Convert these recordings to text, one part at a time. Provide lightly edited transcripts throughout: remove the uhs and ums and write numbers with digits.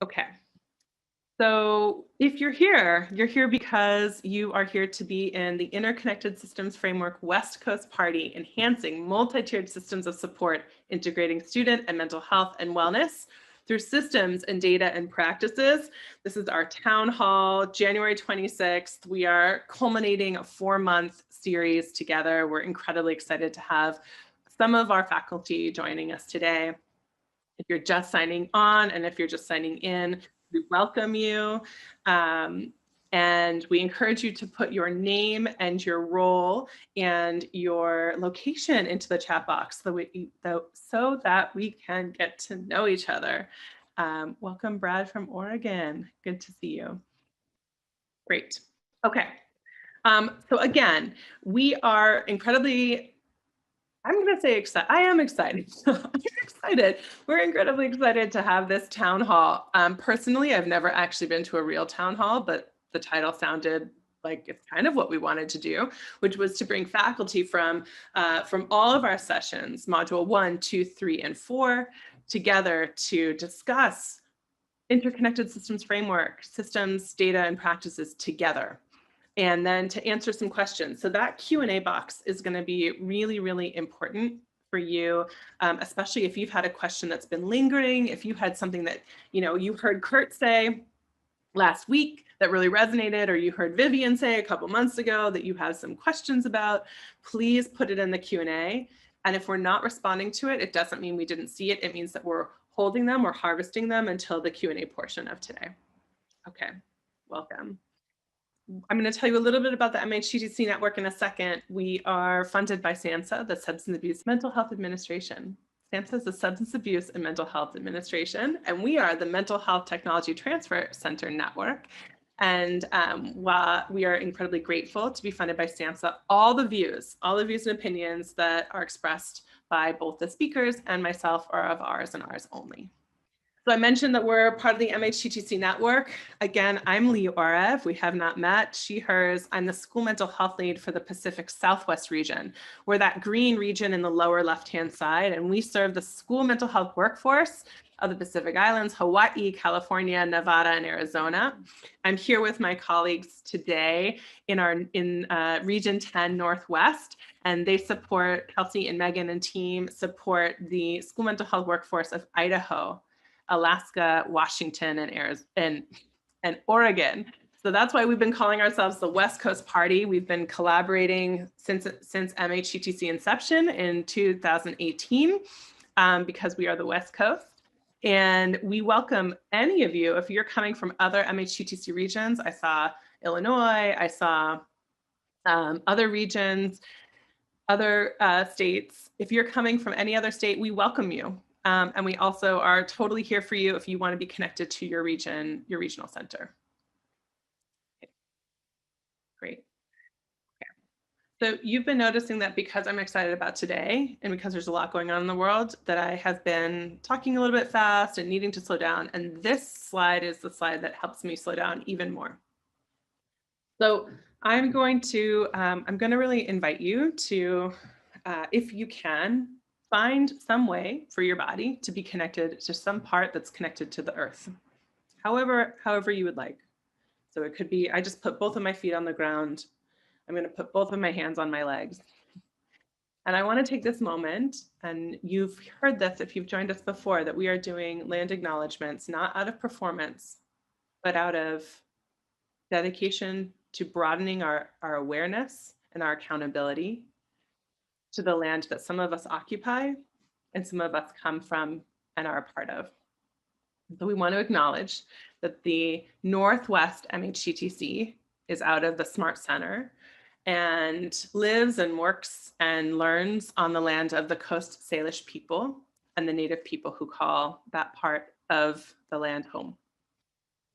Okay. So if you're here because you are here to be in the Interconnected Systems Framework West Coast Party, enhancing multi-tiered systems of support, integrating student and mental health and wellness through systems and data and practices. This is our town hall, January 26th. We are culminating a 4-month series together. We're incredibly excited to have some of our faculty joining us today. If you're just signing on and if you're just signing in, we welcome you. And we encourage you to put your name and your role and your location into the chat box so that we can get to know each other. Welcome, Brad from Oregon. Good to see you. Great. Okay. So again, we are incredibly I'm going to say excited. I am excited. I'm excited. We're incredibly excited to have this town hall. Personally, I've never actually been to a real town hall, but the title sounded like it's kind of what we wanted to do, which was to bring faculty from all of our sessions, module 1, 2, 3, and 4, together to discuss interconnected systems framework, systems, data, and practices together. And then to answer some questions. So that Q&A box is going to be really, really important for you, especially if you've had a question that's been lingering, if you had something that, you heard Kurt say last week that really resonated, or you heard Vivian say a couple months ago that you have some questions about, please put it in the Q&A. And if we're not responding to it, it doesn't mean we didn't see it. It means that we're holding them or harvesting them until the Q&A portion of today. Okay, welcome. I'm going to tell you a little bit about the MHTTC network in a second. We are funded by SAMHSA, the Substance Abuse Mental Health Administration. SAMHSA is the Substance Abuse and Mental Health Administration, and we are the Mental Health Technology Transfer Center Network. And while we are incredibly grateful to be funded by SAMHSA, all the views and opinions that are expressed by both the speakers and myself are of ours and ours only. So I mentioned that we're part of the MHTTC network. Again, I'm Lee Orev. We have not met. She, hers. I'm the school mental health lead for the Pacific Southwest region. We're that green region in the lower left-hand side, and we serve the school mental health workforce of the Pacific Islands, Hawaii, California, Nevada, and Arizona. I'm here with my colleagues today in Region 10 Northwest, and they support, Kelsey and Megan and team support the school mental health workforce of Idaho, Alaska, Washington, and Oregon. So that's why we've been calling ourselves the West Coast Party. We've been collaborating since MHTTC inception in 2018 because we are the West Coast. And we welcome any of you, if you're coming from other MHTTC regions. I saw Illinois, I saw other regions, other states. If you're coming from any other state, we welcome you. And we also are totally here for you if you want to be connected to your region, your regional center. Okay. Great. Okay. So you've been noticing that because I'm excited about today and because there's a lot going on in the world, that I have been talking a little bit fast and needing to slow down. And this slide is the slide that helps me slow down even more. So I'm going to really invite you to, if you can, find some way for your body to be connected to some part that's connected to the earth, however you would like. So it could be, I just put both of my feet on the ground. I'm going to put both of my hands on my legs. And I want to take this moment, and you've heard this if you've joined us before, that we are doing land acknowledgements, not out of performance, but out of dedication to broadening our awareness and our accountability to the land that some of us occupy and some of us come from and are a part of. So we want to acknowledge that the Northwest MHTTC is out of the Smart Center and lives and works and learns on the land of the Coast Salish people and the Native people who call that part of the land home.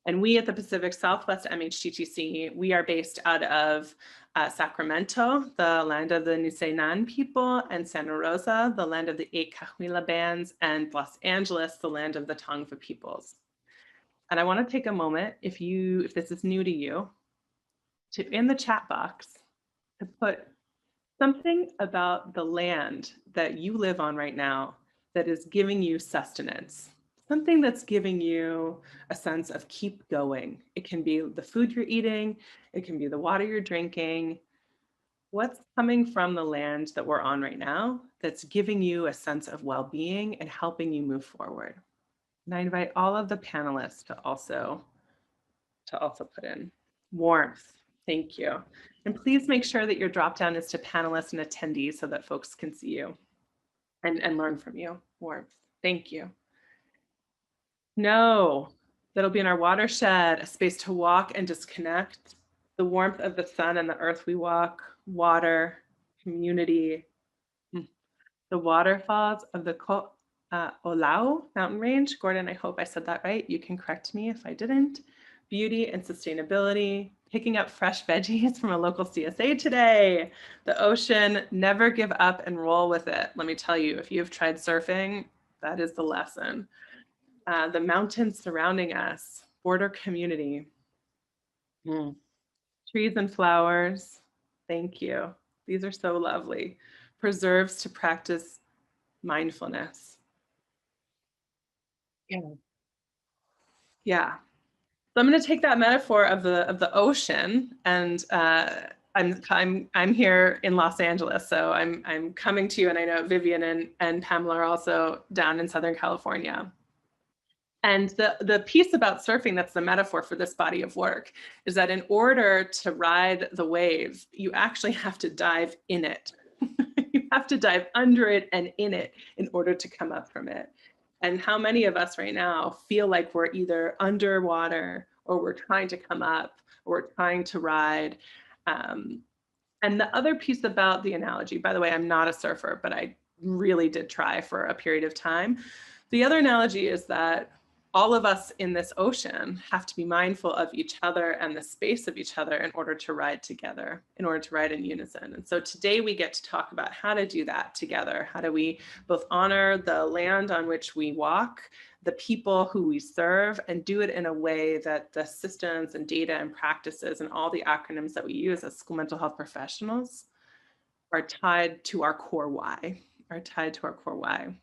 And we at the Pacific Southwest MHTTC, we are based out of Sacramento, the land of the Nisenan people, and Santa Rosa, the land of the 8 Cahuilla bands, and Los Angeles, the land of the Tongva peoples. And I want to take a moment, if this is new to you, to in the chat box, to put something about the land that you live on right now that is giving you sustenance, something that's giving you a sense of keep going. It can be the food you're eating, it can be the water you're drinking. What's coming from the land that we're on right now that's giving you a sense of well-being and helping you move forward? And I invite all of the panelists to also put in warmth. Thank you. And please make sure that your drop down is to panelists and attendees so that folks can see you and learn from you. Warmth. Thank you. No, that'll be in our watershed, a space to walk and disconnect. The warmth of the sun and the earth we walk, water, community, the waterfalls of the Olau mountain range. Gordon, I hope I said that right. You can correct me if I didn't. Beauty and sustainability, picking up fresh veggies from a local CSA today. The ocean, never give up and roll with it. Let me tell you, if you've tried surfing, that is the lesson. The mountains surrounding us, border community. Trees and flowers, thank you. These are so lovely. Preserves to practice mindfulness. Yeah. So I'm going to take that metaphor of the ocean, and I'm here in Los Angeles, so I'm coming to you, and I know Vivian and Pamela are also down in Southern California. And the piece about surfing that's the metaphor for this body of work is that in order to ride the wave, you actually have to dive in it. You have to dive under it and in it in order to come up from it. And how many of us right now feel like we're either underwater or we're trying to come up or we're trying to ride. And the other piece about the analogy, by the way, I'm not a surfer, but I really did try for a period of time. The other analogy is that all of us in this ocean have to be mindful of each other and the space of each other in order to ride together, in order to ride in unison. And so today we get to talk about how to do that together. How do we both honor the land on which we walk, the people who we serve, and do it in a way that the systems and data and practices and all the acronyms that we use as school mental health professionals are tied to our core why,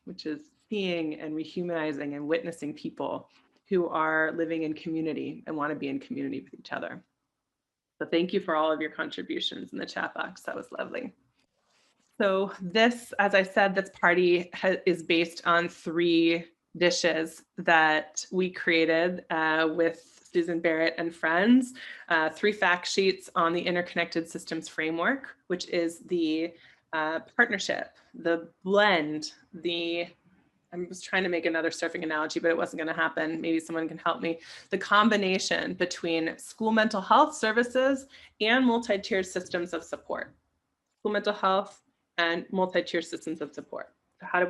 which is seeing and rehumanizing and witnessing people who are living in community and want to be in community with each other. So thank you for all of your contributions in the chat box. That was lovely. So this, as I said, this party is based on 3 dishes that we created with Susan Barrett and friends, 3 fact sheets on the interconnected systems framework, which is the partnership, the blend, I was trying to make another surfing analogy, but it wasn't going to happen. Maybe someone can help me. The combination between school mental health services and multi-tiered systems of support. School mental health and multi-tiered systems of support. So how do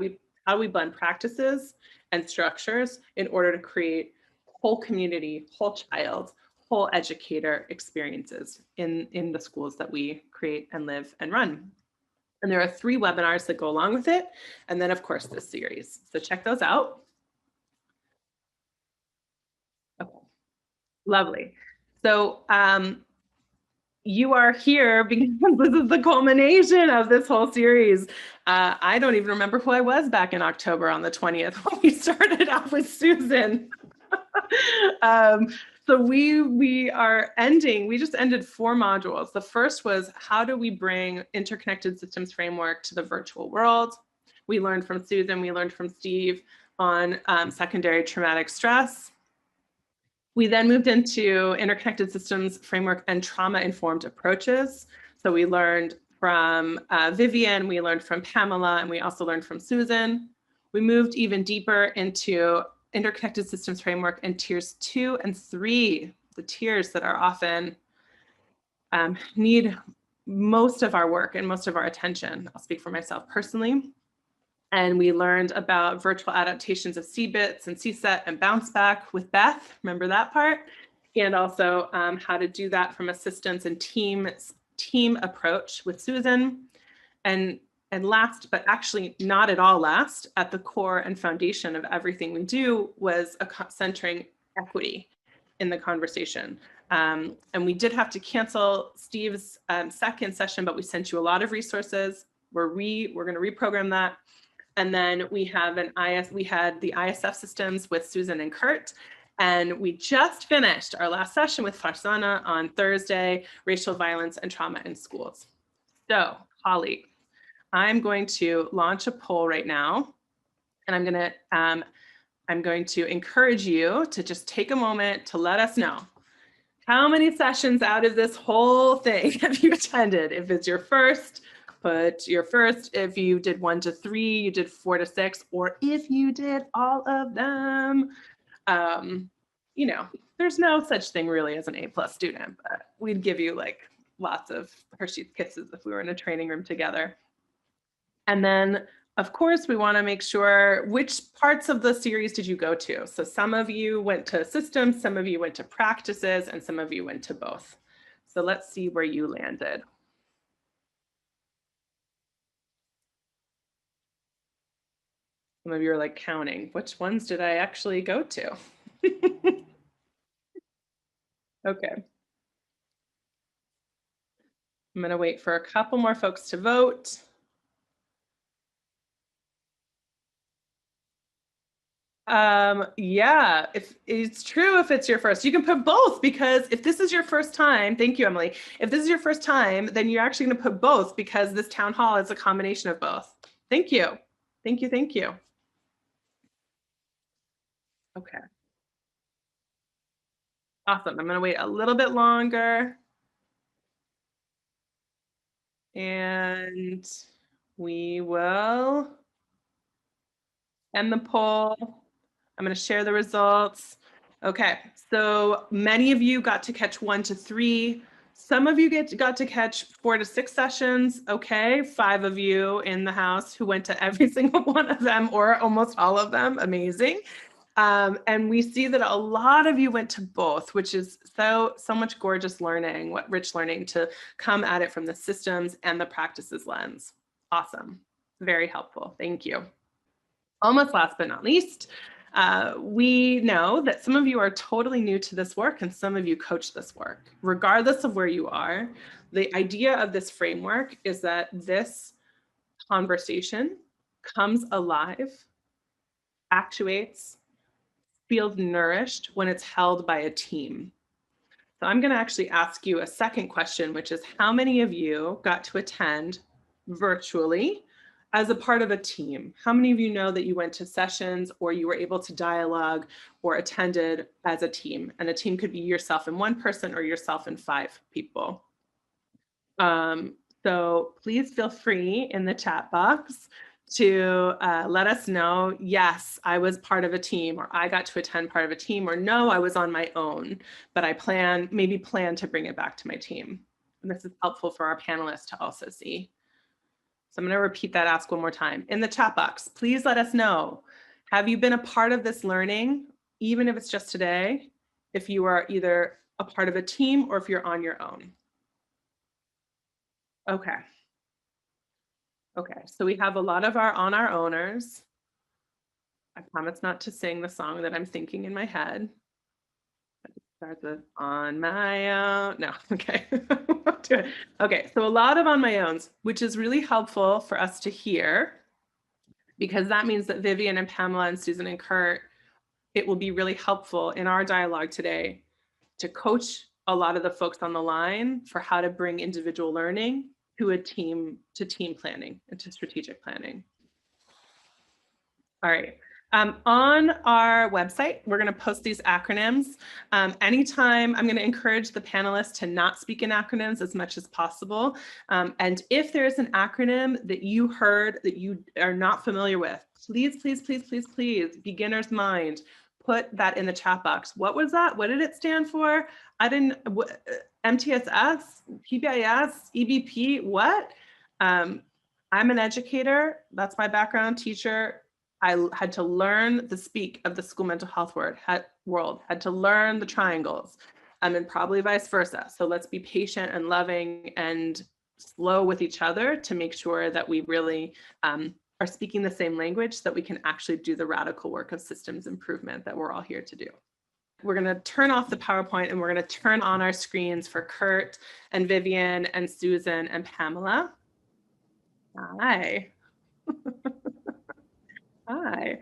we blend practices and structures in order to create whole community, whole child, whole educator experiences in the schools that we create and live and run? And there are 3 webinars that go along with it. And then of course this series. So check those out. Okay. Lovely. So you are here because this is the culmination of this whole series. I don't even remember who I was back in October on the 20th when we started out with Susan. So we just ended 4 modules. The first was, how do we bring interconnected systems framework to the virtual world? We learned from Susan, we learned from Steve on secondary traumatic stress. We then moved into interconnected systems framework and trauma-informed approaches. So we learned from Vivian, we learned from Pamela, and we also learned from Susan. We moved even deeper into interconnected systems framework and tiers 2 and 3, the tiers that are often need most of our work and most of our attention. I'll speak for myself personally. And we learned about virtual adaptations of CBITS and CSET and bounce back with Beth, remember that part? And also how to do that from assistance and team approach with Susan. And last, but actually not at all last, at the core and foundation of everything we do was centering equity in the conversation. And we did have to cancel Steve's second session, but we sent you a lot of resources. We're going to reprogram that. And then we had the ISF systems with Susan and Kurt. And we just finished our last session with Farzana on Thursday, racial violence and trauma in schools. So, Holly, I'm going to launch a poll right now, and I'm going to encourage you to just take a moment to let us know how many sessions out of this whole thing have you attended. If it's your first, put your first. If you did 1 to 3, you did 4 to 6, or if you did all of them. You know, there's no such thing really as an A+ student, but we'd give you like lots of Hershey's Kisses if we were in a training room together. And then, of course, we want to make sure which parts of the series did you go to. So some of you went to systems, some of you went to practices, and some of you went to both. So let's see where you landed. Some of you are like counting, which ones did I actually go to? Okay. I'm going to wait for a couple more folks to vote. Yeah, if it's true, if it's your first, you can put both, because if this is your first time, thank you, Emily. If this is your first time, then you're actually going to put both, because this town hall is a combination of both. Thank you. Thank you. Thank you. Okay. Awesome. I'm going to wait a little bit longer. And we will end the poll. I'm going to share the results. Okay, so many of you got to catch 1 to 3. Some of you got to catch 4 to 6 sessions. Okay, 5 of you in the house who went to every single one of them, or almost all of them. Amazing. And we see that a lot of you went to both, which is so much gorgeous learning, what rich learning to come at it from the systems and the practices lens. Awesome. Very helpful. Thank you. Almost last but not least, we know that some of you are totally new to this work and some of you coach this work. Regardless of where you are, the idea of this framework is that this conversation comes alive, actuates, feels nourished when it's held by a team. So I'm going to actually ask you a second question, which is how many of you got to attend virtually as a part of a team? How many of you know that you went to sessions or you were able to dialogue or attended as a team? And a team could be yourself and 1 person or yourself and 5 people. So please feel free in the chat box to let us know, yes, I was part of a team, or I got to attend part of a team, or no, I was on my own, but I maybe plan to bring it back to my team. And this is helpful for our panelists to also see. So I'm going to repeat that ask one more time. In the chat box, please let us know, have you been a part of this learning, even if it's just today, if you are either a part of a team or if you're on your own? Okay. Okay, so we have a lot of our on our owners. I promise not to sing the song that I'm thinking in my head. Starts with on my own. No, okay. Okay, so a lot of on my owns, which is really helpful for us to hear, because that means that Vivian and Pamela and Susan and Kurt, it will be really helpful in our dialogue today to coach a lot of the folks on the line for how to bring individual learning to team planning and to strategic planning. All right. On our website, we're going to post these acronyms. Anytime, I'm going to encourage the panelists to not speak in acronyms as much as possible. And if there's an acronym that you heard that you are not familiar with, please, please, please, please, please, beginner's mind, put that in the chat box. What was that? What did it stand for? I didn't, MTSS, PBIS, EBP, what? I'm an educator. That's my background, teacher. I had to learn the speak of the school mental health world, had to learn the triangles, and probably vice versa. So let's be patient and loving and slow with each other to make sure that we really are speaking the same language so that we can actually do the radical work of systems improvement that we're all here to do. We're going to turn off the PowerPoint and we're going to turn on our screens for Kurt and Vivian and Susan and Pamela. Hi. Hi.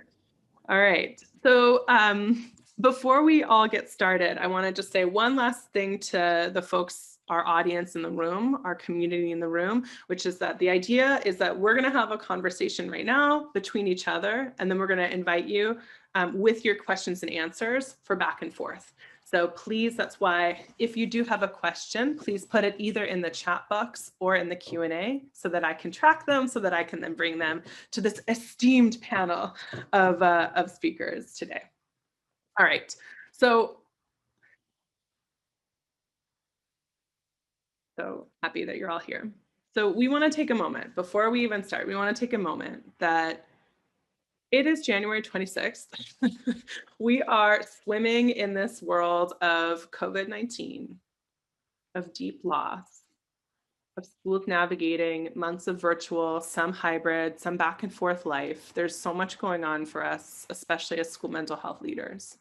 All right. So before we all get started, I want to just say one last thing to the folks, our audience in the room, our community in the room, which is that the idea is that we're going to have a conversation right now between each other, and then we're going to invite you with your questions and answers for back and forth. So please, that's why if you do have a question, please put it either in the chat box or in the Q&A so that I can track them, so that I can then bring them to this esteemed panel of speakers today. All right, so happy that you're all here. So we want to take a moment before we even start. We want to take a moment that it is January 26th. We are swimming in this world of COVID-19, of deep loss, of schools navigating months of virtual, some hybrid, some back and forth life. There's so much going on for us, especially as school mental health leaders.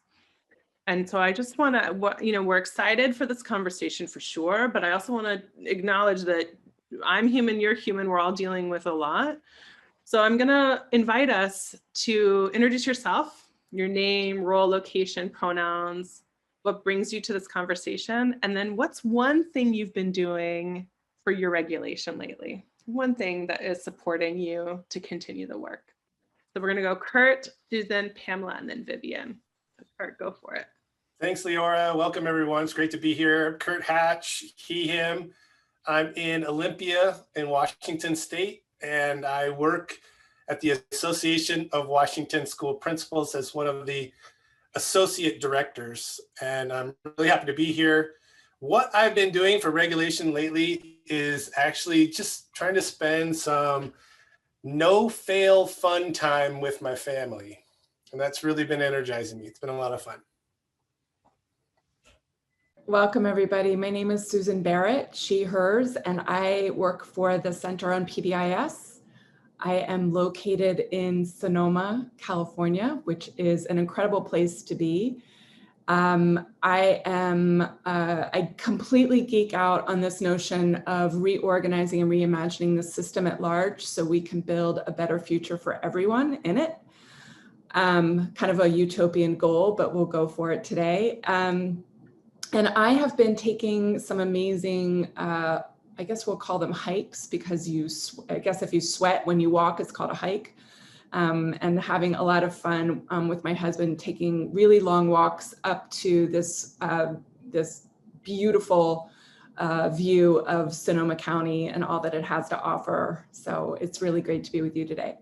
And so I just want to, we're excited for this conversation for sure, but I also want to acknowledge that I'm human, you're human, we're all dealing with a lot. So I'm going to invite us to introduce yourself, your name, role, location, pronouns, what brings you to this conversation, and then what's one thing you've been doing for your regulation lately? One thing that is supporting you to continue the work. So we're going to go Kurt, Susan, Pamela, and then Vivian. So Kurt, go for it. Thanks, Leora. Welcome, everyone. It's great to be here. Kurt Hatch, he, him. I'm in Olympia in Washington State, and I work at the Association of Washington School Principals as one of the associate directors, and I'm really happy to be here. What I've been doing for regulation lately is actually just trying to spend some no-fail fun time with my family, and that's really been energizing me. It's been a lot of fun. Welcome, everybody. My name is Susan Barrett, she, hers, and I work for the Center on PBIS. I am located in Sonoma, California, which is an incredible place to be. I completely geek out on this notion of reorganizing and reimagining the system at large so we can build a better future for everyone in it. Kind of a utopian goal, but we'll go for it today. And I have been taking some amazing, I guess we'll call them hikes, because I guess if you sweat when you walk, it's called a hike. And having a lot of fun with my husband, taking really long walks up to this, this beautiful view of Sonoma County and all that it has to offer. So it's really great to be with you today.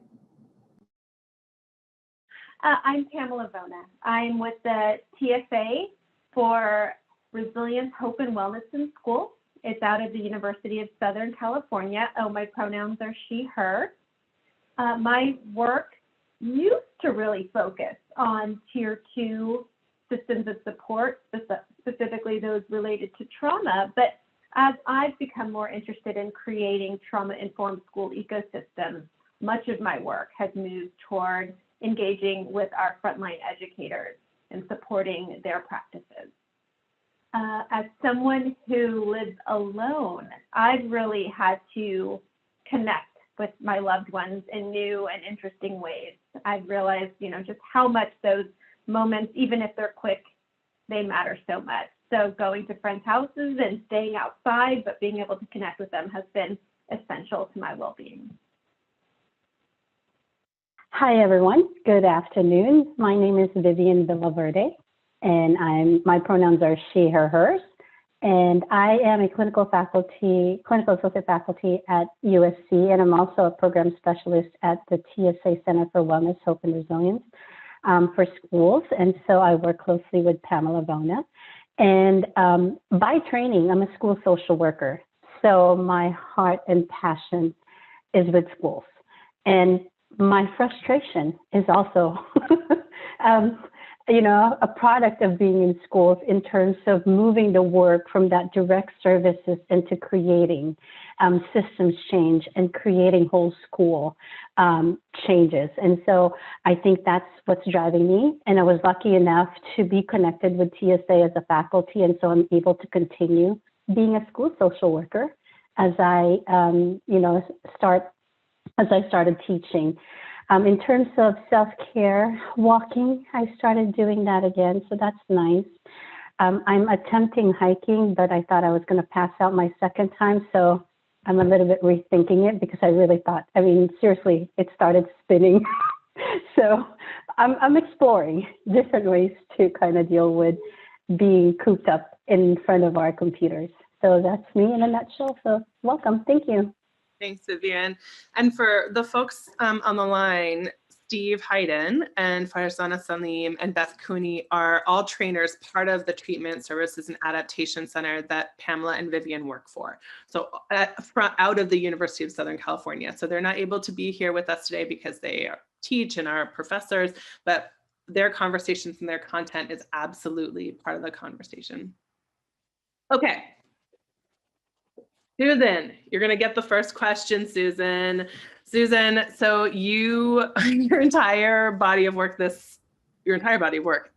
I'm Pamela Vona. I'm with the TSA for Resilience, Hope, and Wellness in School. It's out of the University of Southern California. Oh, my pronouns are she, her. My work used to really focus on Tier 2 systems of support, specifically those related to trauma. But as I've become more interested in creating trauma-informed school ecosystems, much of my work has moved toward engaging with our frontline educators and supporting their practices. As someone who lives alone, I've really had to connect with my loved ones in new and interesting ways. I've realized, just how much those moments, even if they're quick, they matter so much. So going to friends' houses and staying outside, but being able to connect with them has been essential to my well-being. Hi, everyone. Good afternoon. My name is Vivian Villaverde, and my pronouns are she, her, hers. And I am a clinical associate faculty at USC, and I'm also a program specialist at the TSA Center for Wellness, Hope, and Resilience for schools. And so I work closely with Pamela Vona. And by training, I'm a school social worker. So my heart and passion is with schools. And my frustration is also a product of being in schools in terms of moving the work from that direct services into creating systems change and creating whole school changes. And so I think that's what's driving me. And I was lucky enough to be connected with TSA as a faculty. And so I'm able to continue being a school social worker as I, started teaching. In terms of self-care, walking, I started doing that again, so that's nice. I'm attempting hiking, but I thought I was going to pass out my second time, so I'm a little bit rethinking it because I really thought, I mean, seriously, it started spinning. So I'm exploring different ways to kind of deal with being cooped up in front of our computers. So that's me in a nutshell. So welcome. Thank you. Thanks, Vivian. And for the folks on the line, Steve Hayden and Farzana Salim and Beth Cooney are all trainers, part of the Treatment Services and Adaptation Center that Pamela and Vivian work for. So out of the University of Southern California. So they're not able to be here with us today because they teach and are professors, but their conversations and their content is absolutely part of the conversation. Okay. Susan, you're going to get the first question, Susan. Susan, so your entire body of work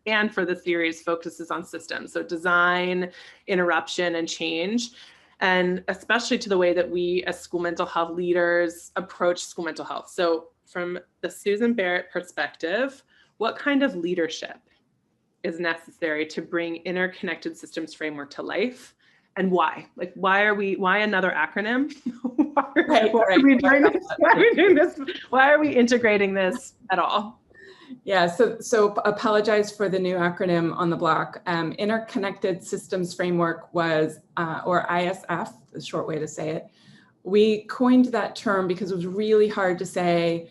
and for the series focuses on systems. So design, interruption, and change, and especially to the way that we as school mental health leaders approach school mental health. So from the Susan Barrett perspective, what kind of leadership is necessary to bring interconnected systems framework to life? And why? Like, why another acronym? Why are we doing this? Why are we integrating this at all? Yeah, so apologize for the new acronym on the block. Interconnected Systems Framework was, or ISF, the short way to say it. We coined that term because it was really hard to say,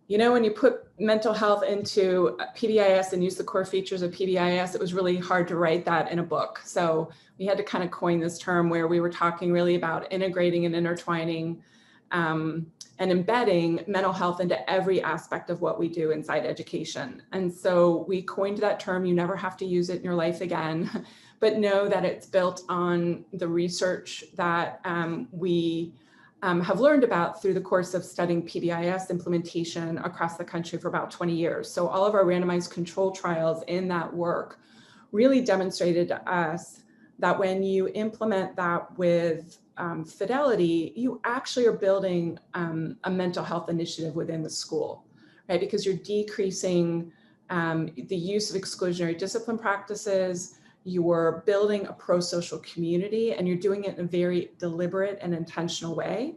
you know, when you put mental health into PBIS and use the core features of PBIS, it was really hard to write that in a book. So we had to kind of coin this term where we were talking really about integrating and intertwining and embedding mental health into every aspect of what we do inside education. And so we coined that term. You never have to use it in your life again, but know that it's built on the research that we have learned about through the course of studying PBIS implementation across the country for about 20 years. So all of our randomized control trials in that work really demonstrated to us that when you implement that with fidelity, you actually are building a mental health initiative within the school, right? Because you're decreasing the use of exclusionary discipline practices, you're building a pro-social community, and you're doing it in a very deliberate and intentional way.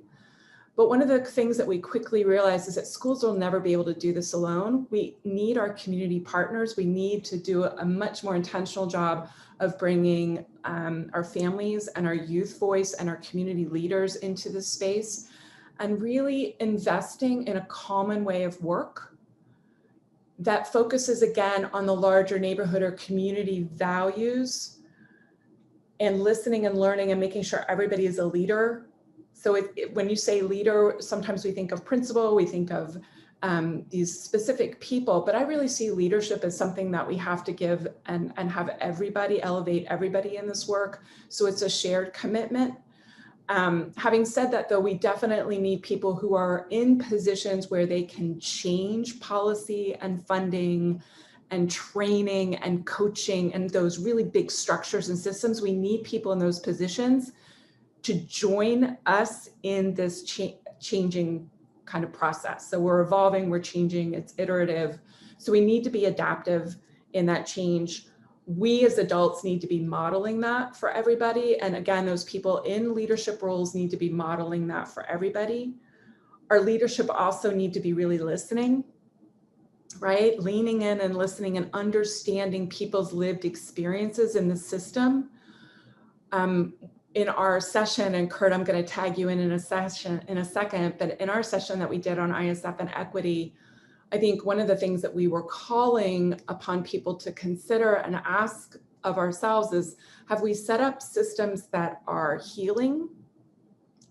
But one of the things that we quickly realized is that schools will never be able to do this alone. We need our community partners. We need to do a much more intentional job of bringing our families and our youth voice and our community leaders into this space, and really investing in a common way of work that focuses again on the larger neighborhood or community values, and listening and learning and making sure everybody is a leader. So when you say leader, sometimes we think of principal, we think of these specific people, but I really see leadership as something that we have to give and have everybody, elevate everybody in this work. So it's a shared commitment. Having said that, though, we definitely need people who are in positions where they can change policy and funding and training and coaching and those really big structures and systems. We need people in those positions to join us in this changing kind of process. So we're evolving, we're changing, it's iterative. So we need to be adaptive in that change. We as adults need to be modeling that for everybody. And again, those people in leadership roles need to be modeling that for everybody. Our leadership also need to be really listening, right? Leaning in and listening and understanding people's lived experiences in the system. In our session, and Kurt, I'm going to tag you in a session in a second, but in our session that we did on ISF and equity, I think one of the things that we were calling upon people to consider and ask of ourselves is, have we set up systems that are healing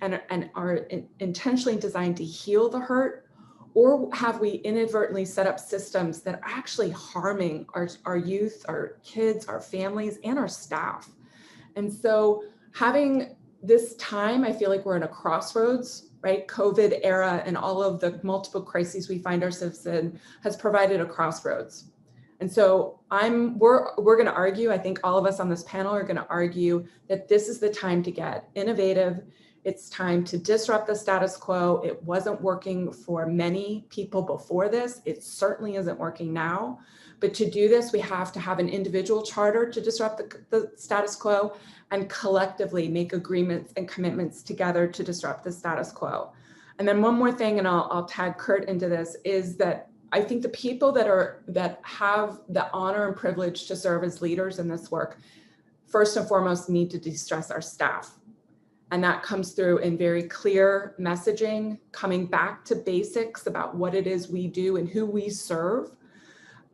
and are intentionally designed to heal the hurt? Or have we inadvertently set up systems that are actually harming our youth, our kids, our families, and our staff? And so having this time, I feel like we're in a crossroads, right? COVID era and all of the multiple crises we find ourselves in has provided a crossroads. And so we're going to argue, I think all of us on this panel are going to argue that this is the time to get innovative It's time to disrupt the status quo. It wasn't working for many people before this. It certainly isn't working now. But to do this, we have to have an individual charter to disrupt the status quo and collectively make agreements and commitments together to disrupt the status quo. And then one more thing, and I'll tag Kurt into this, is that I think the people that have the honor and privilege to serve as leaders in this work, first and foremost, need to de-stress our staff. And that comes through in very clear messaging, coming back to basics about what it is we do and who we serve,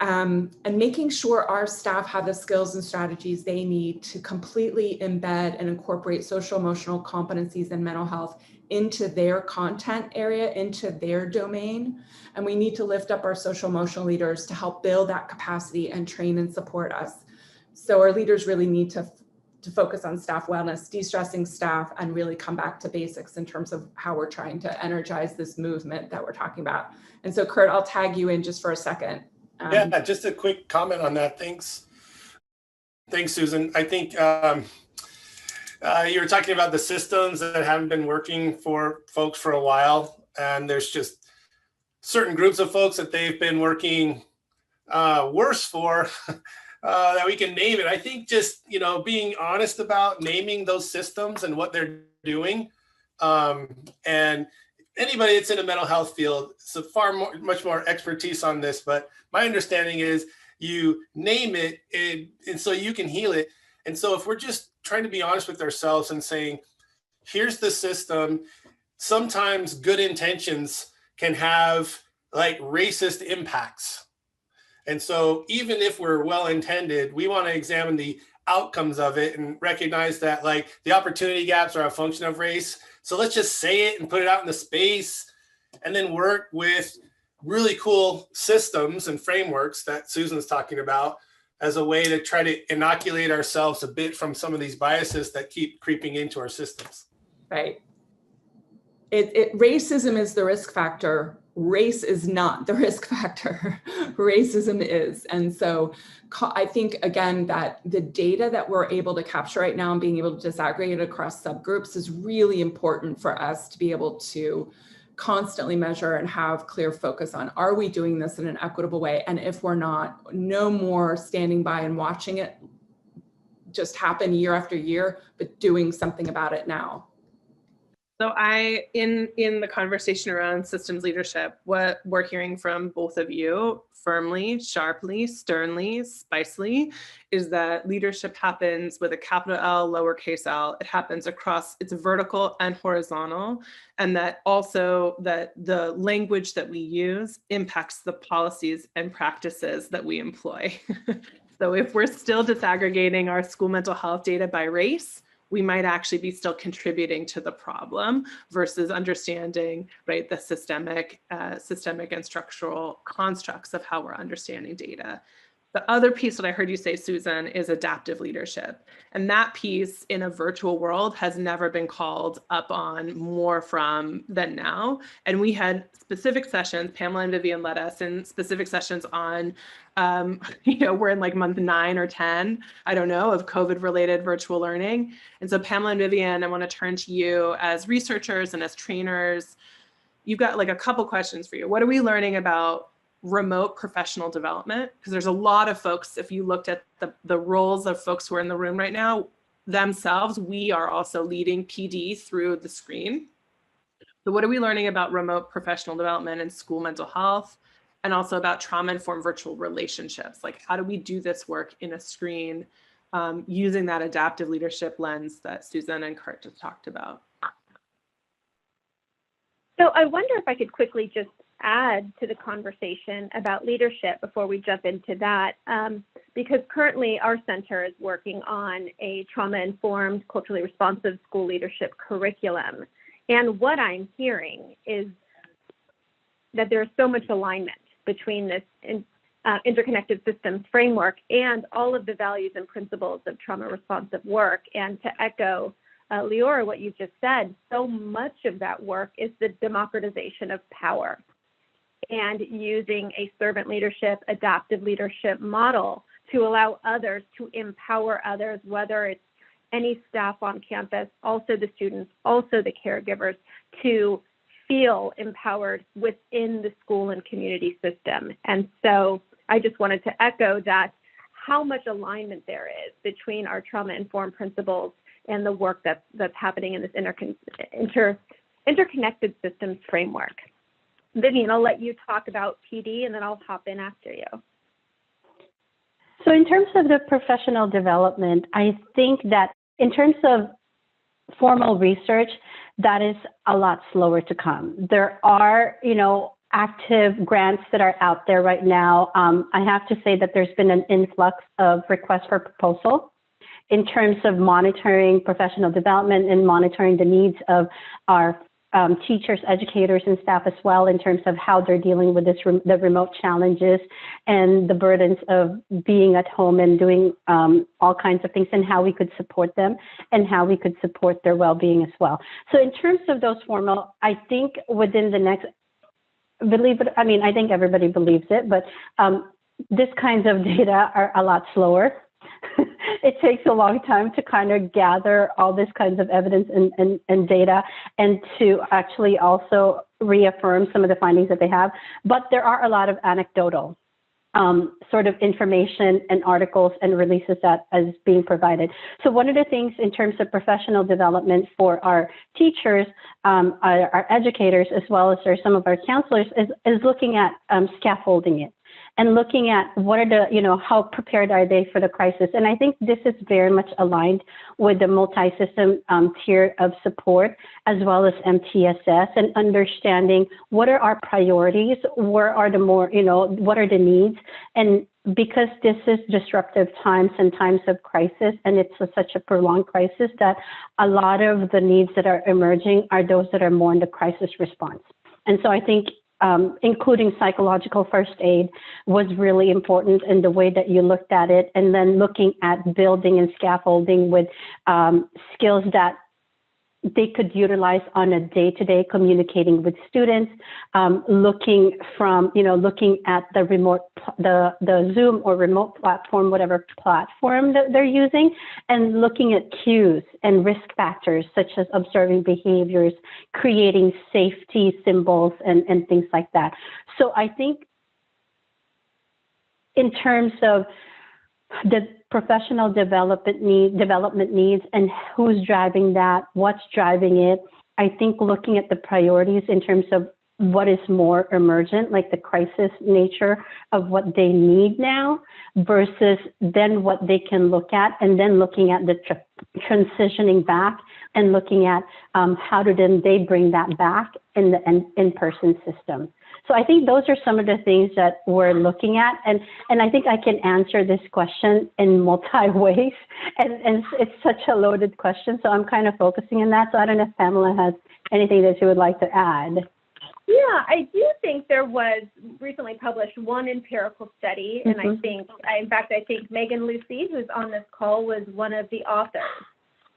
and making sure our staff have the skills and strategies they need to completely embed and incorporate social emotional competencies and mental health into their content area, into their domain. And we need to lift up our social emotional leaders to help build that capacity and train and support us. So our leaders really need to focus on staff wellness, de-stressing staff, and really come back to basics in terms of how we're trying to energize this movement that we're talking about. And so Kurt, I'll tag you in just for a second. Yeah, just a quick comment on that. Thanks, Susan. I think you were talking about the systems that haven't been working for folks for a while, and there's just certain groups of folks that they've been working worse for that we can name it. I think just, being honest about naming those systems and what they're doing, and anybody that's in a mental health field, so much more expertise on this, but my understanding is you name it and so you can heal it. And so if we're just trying to be honest with ourselves and saying, here's the system, sometimes good intentions can have like racist impacts. And so even if we're well-intended, we want to examine the outcomes of it and recognize that like the opportunity gaps are a function of race. So let's just say it and put it out in the space and then work with really cool systems and frameworks that Susan's talking about as a way to try to inoculate ourselves a bit from some of these biases that keep creeping into our systems. Right. Racism is the risk factor. Race is not the risk factor. Racism is. And so I think, again, that the data that we're able to capture right now and being able to disaggregate it across subgroups is really important for us to be able to constantly measure and have clear focus on, are we doing this in an equitable way? And if we're not, no more standing by and watching it just happen year after year, but doing something about it now. So in the conversation around systems leadership, what we're hearing from both of you firmly, sharply, sternly, spicily, is that leadership happens with a capital L, lowercase l. It happens across, it's vertical and horizontal, and that also that the language that we use impacts the policies and practices that we employ. So if we're still disaggregating our school mental health data by race, we might actually be still contributing to the problem versus understanding, right, the systemic and structural constructs of how we're understanding data. The other piece that I heard you say, Susan, is adaptive leadership. And that piece in a virtual world has never been called up on more from than now. And we had specific sessions, Pamela and Vivian led us in specific sessions on, we're in like month 9 or 10, I don't know, of COVID-related virtual learning. And so Pamela and Vivian, I want to turn to you as researchers and as trainers. You've got like a couple questions for you. What are we learning about remote professional development? Because there's a lot of folks, if you looked at the roles of folks who are in the room right now, themselves, we are also leading PD through the screen. So what are we learning about remote professional development and school mental health, and also about trauma-informed virtual relationships? Like, how do we do this work in a screen using that adaptive leadership lens that Susan and Kurt just talked about? So I wonder if I could quickly just add to the conversation about leadership before we jump into that, because currently our center is working on a trauma-informed, culturally responsive school leadership curriculum. And what I'm hearing is that there's so much alignment between this interconnected systems framework and all of the values and principles of trauma-responsive work. And to echo Leora, what you just said, so much of that work is the democratization of power and using a servant leadership, adaptive leadership model to allow others to empower others, whether it's any staff on campus, also the students, also the caregivers, to feel empowered within the school and community system. And so I just wanted to echo that, how much alignment there is between our trauma-informed principles and the work that's happening in this interconnected systems framework. Vivian, I'll let you talk about PD and then I'll hop in after you. So in terms of the professional development, I think that in terms of formal research, that is a lot slower to come. There are, active grants that are out there right now. I have to say that there's been an influx of requests for proposal in terms of monitoring professional development and monitoring the needs of our teachers, educators, and staff as well, in terms of how they're dealing with the remote challenges and the burdens of being at home and doing all kinds of things, and how we could support them and how we could support their well-being as well. So in terms of those formal, I think within the next, I think everybody believes it, but this kinds of data are a lot slower. It takes a long time to kind of gather all this kinds of evidence and data, and to actually also reaffirm some of the findings that they have. But there are a lot of anecdotal sort of information and articles and releases that is being provided. So one of the things in terms of professional development for our teachers, our educators, as well as some of our counselors, is looking at scaffolding it, and looking at what are the, how prepared are they for the crisis. And I think this is very much aligned with the multi-system tier of support, as well as MTSS, and understanding what are our priorities, where are the more, what are the needs. And because this is disruptive times and times of crisis, and it's such a prolonged crisis, that a lot of the needs that are emerging are those that are more in the crisis response. And so I think including psychological first aid was really important in the way that you looked at it, and then looking at building and scaffolding with skills that they could utilize on a day-to-day, communicating with students, looking at the remote, the Zoom or remote platform, whatever platform that they're using, and looking at cues and risk factors such as observing behaviors, creating safety symbols, and things like that. So I think in terms of the professional development needs and who's driving that, what's driving it, I think looking at the priorities in terms of what is more emergent, like the crisis nature of what they need now, versus then what they can look at, and then looking at the transitioning back and looking at how do then they bring that back in the in-person system. So I think those are some of the things that we're looking at. And I think I can answer this question in multi ways. And it's such a loaded question. So I'm kind of focusing on that. So I don't know if Pamela has anything that she would like to add. Yeah, I do think there was recently published one empirical study. And I think, in fact, I think Megan Lucy, who's on this call, was one of the authors.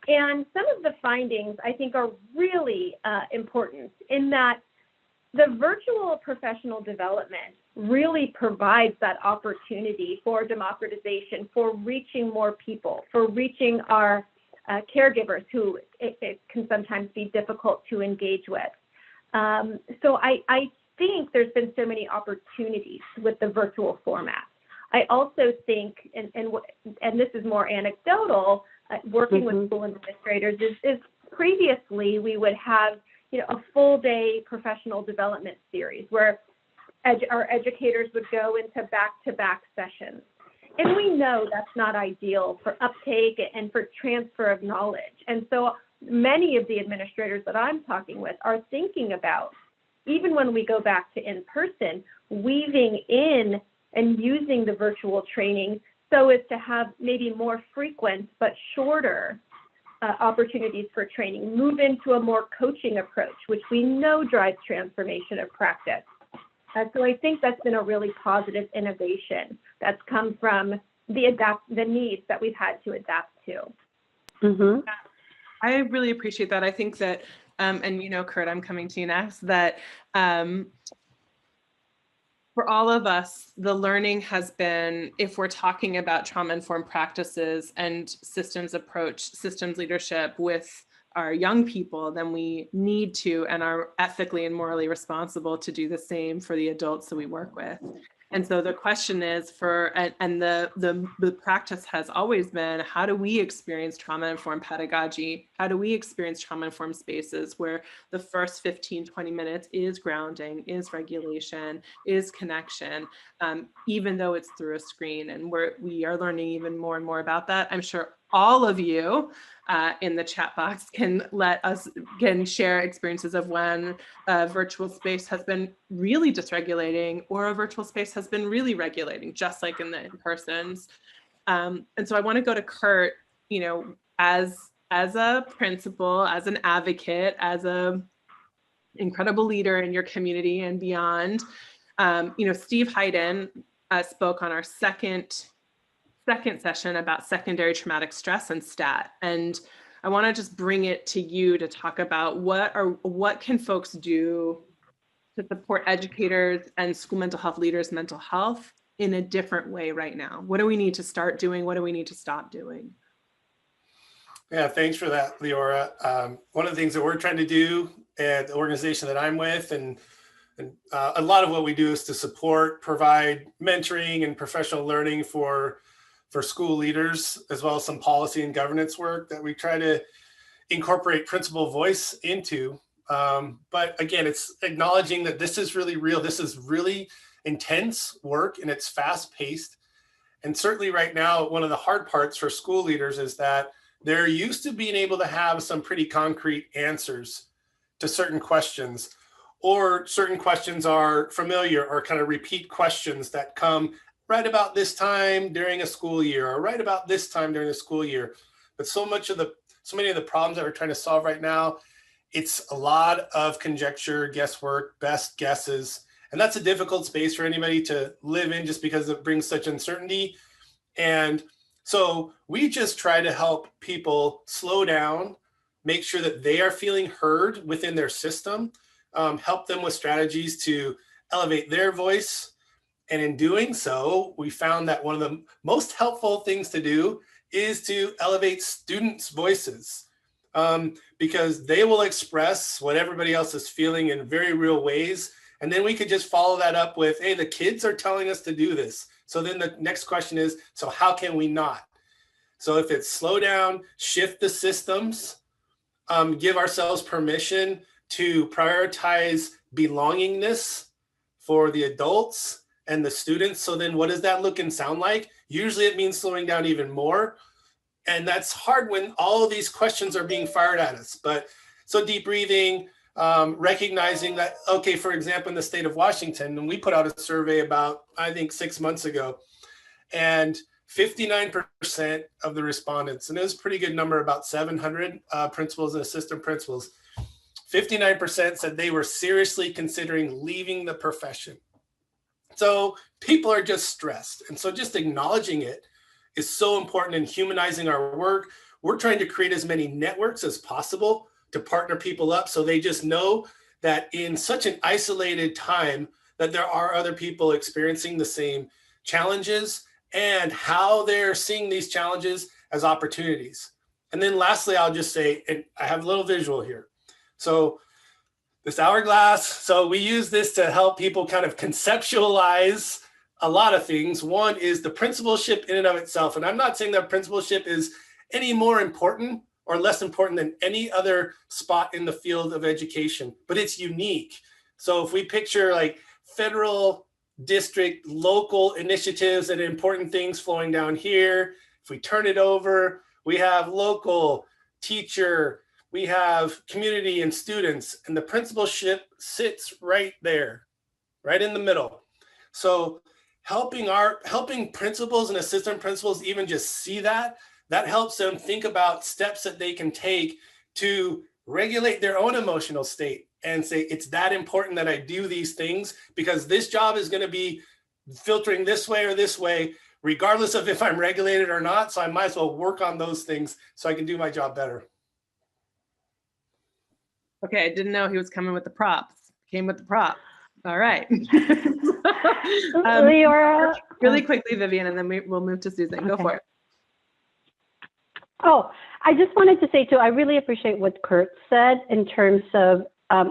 And some of the findings I think are really important in that the virtual professional development really provides that opportunity for democratization, for reaching more people, for reaching our caregivers who it can sometimes be difficult to engage with. So I think there's been so many opportunities with the virtual format. I also think, and this is more anecdotal, working with school administrators, is previously we would have a full day professional development series where our educators would go into back-to-back sessions. And we know that's not ideal for uptake and for transfer of knowledge. And so many of the administrators that I'm talking with are thinking about, even when we go back to in-person, weaving in and using the virtual training so as to have maybe more frequent but shorter opportunities for training, move into a more coaching approach, which we know drives transformation of practice. So I think that's been a really positive innovation that's come from the needs that we've had to adapt to. I really appreciate that. I think that, and Kurt, I'm coming to you next, that For all of us, the learning has been, if we're talking about trauma-informed practices and systems approach, systems leadership with our young people, then we need to and are ethically and morally responsible to do the same for the adults that we work with. And so the question is the practice has always been, how do we experience trauma-informed pedagogy? How do we experience trauma-informed spaces where the first 15, 20 minutes is grounding, is regulation, is connection, even though it's through a screen? And we are learning even more and more about that. I'm sure all of you in the chat box can share experiences of when a virtual space has been really dysregulating or a virtual space has been really regulating, just like in the in-persons. And so I want to go to Kurt, as a principal, as an advocate, as a incredible leader in your community and beyond. Steve Hayden spoke on our second session about secondary traumatic stress and STAT. And I want to just bring it to you to talk about what can folks do to support educators and school mental health leaders' mental health in a different way right now. What do we need to start doing? What do we need to stop doing? Yeah, thanks for that, Leora. One of the things that we're trying to do at the organization that I'm with, and a lot of what we do is to support, provide mentoring and professional learning for school leaders, as well as some policy and governance work that we try to incorporate principal voice into. But again, it's acknowledging that this is really real. This is really intense work and it's fast paced. And certainly right now, one of the hard parts for school leaders is that they're used to being able to have some pretty concrete answers to certain questions, or certain questions are familiar or kind of repeat questions that come right about this time during a school year, or right about this time during the school year. But so many of the problems that we're trying to solve right now, it's a lot of conjecture, guesswork, best guesses. And that's a difficult space for anybody to live in just because it brings such uncertainty. And so we just try to help people slow down, make sure that they are feeling heard within their system, help them with strategies to elevate their voice. And in doing so, we found that one of the most helpful things to do is to elevate students' voices, because they will express what everybody else is feeling in very real ways. And then we could just follow that up with, hey, the kids are telling us to do this. So then the next question is, so how can we not? So if it's slow down, shift the systems, give ourselves permission to prioritize belongingness for the adults and the students. So then what does that look and sound like? Usually it means slowing down even more. And that's hard when all of these questions are being fired at us. But so deep breathing, recognizing that, okay, for example, in the state of Washington, and we put out a survey about, I think 6 months ago, and 59% of the respondents, and it was a pretty good number, about 700 principals and assistant principals, 59% said they were seriously considering leaving the profession. So people are just stressed. And so just acknowledging it is so important in humanizing our work. We're trying to create as many networks as possible to partner people up so they just know that in such an isolated time that there are other people experiencing the same challenges and how they're seeing these challenges as opportunities. And then lastly, I'll just say, and I have a little visual here. So this hourglass, so we use this to help people kind of conceptualize a lot of things. One is the principalship in and of itself. And I'm not saying that principalship is any more important or less important than any other spot in the field of education, but it's unique. So if we picture like federal, district, local initiatives and important things flowing down here, if we turn it over, we have local, teacher, we have community and students, and the principalship sits right there, right in the middle. So helping principals and assistant principals even just see that helps them think about steps that they can take to regulate their own emotional state and say, it's that important that I do these things because this job is going to be filtering this way or this way, regardless of if I'm regulated or not. So I might as well work on those things so I can do my job better. Okay, I didn't know he was coming with the props. Came with the props. All right. Leora. Really quickly, Vivian, and then we'll move to Susan. Go Okay. for it. Oh, I just wanted to say too, I really appreciate what Kurt said in terms of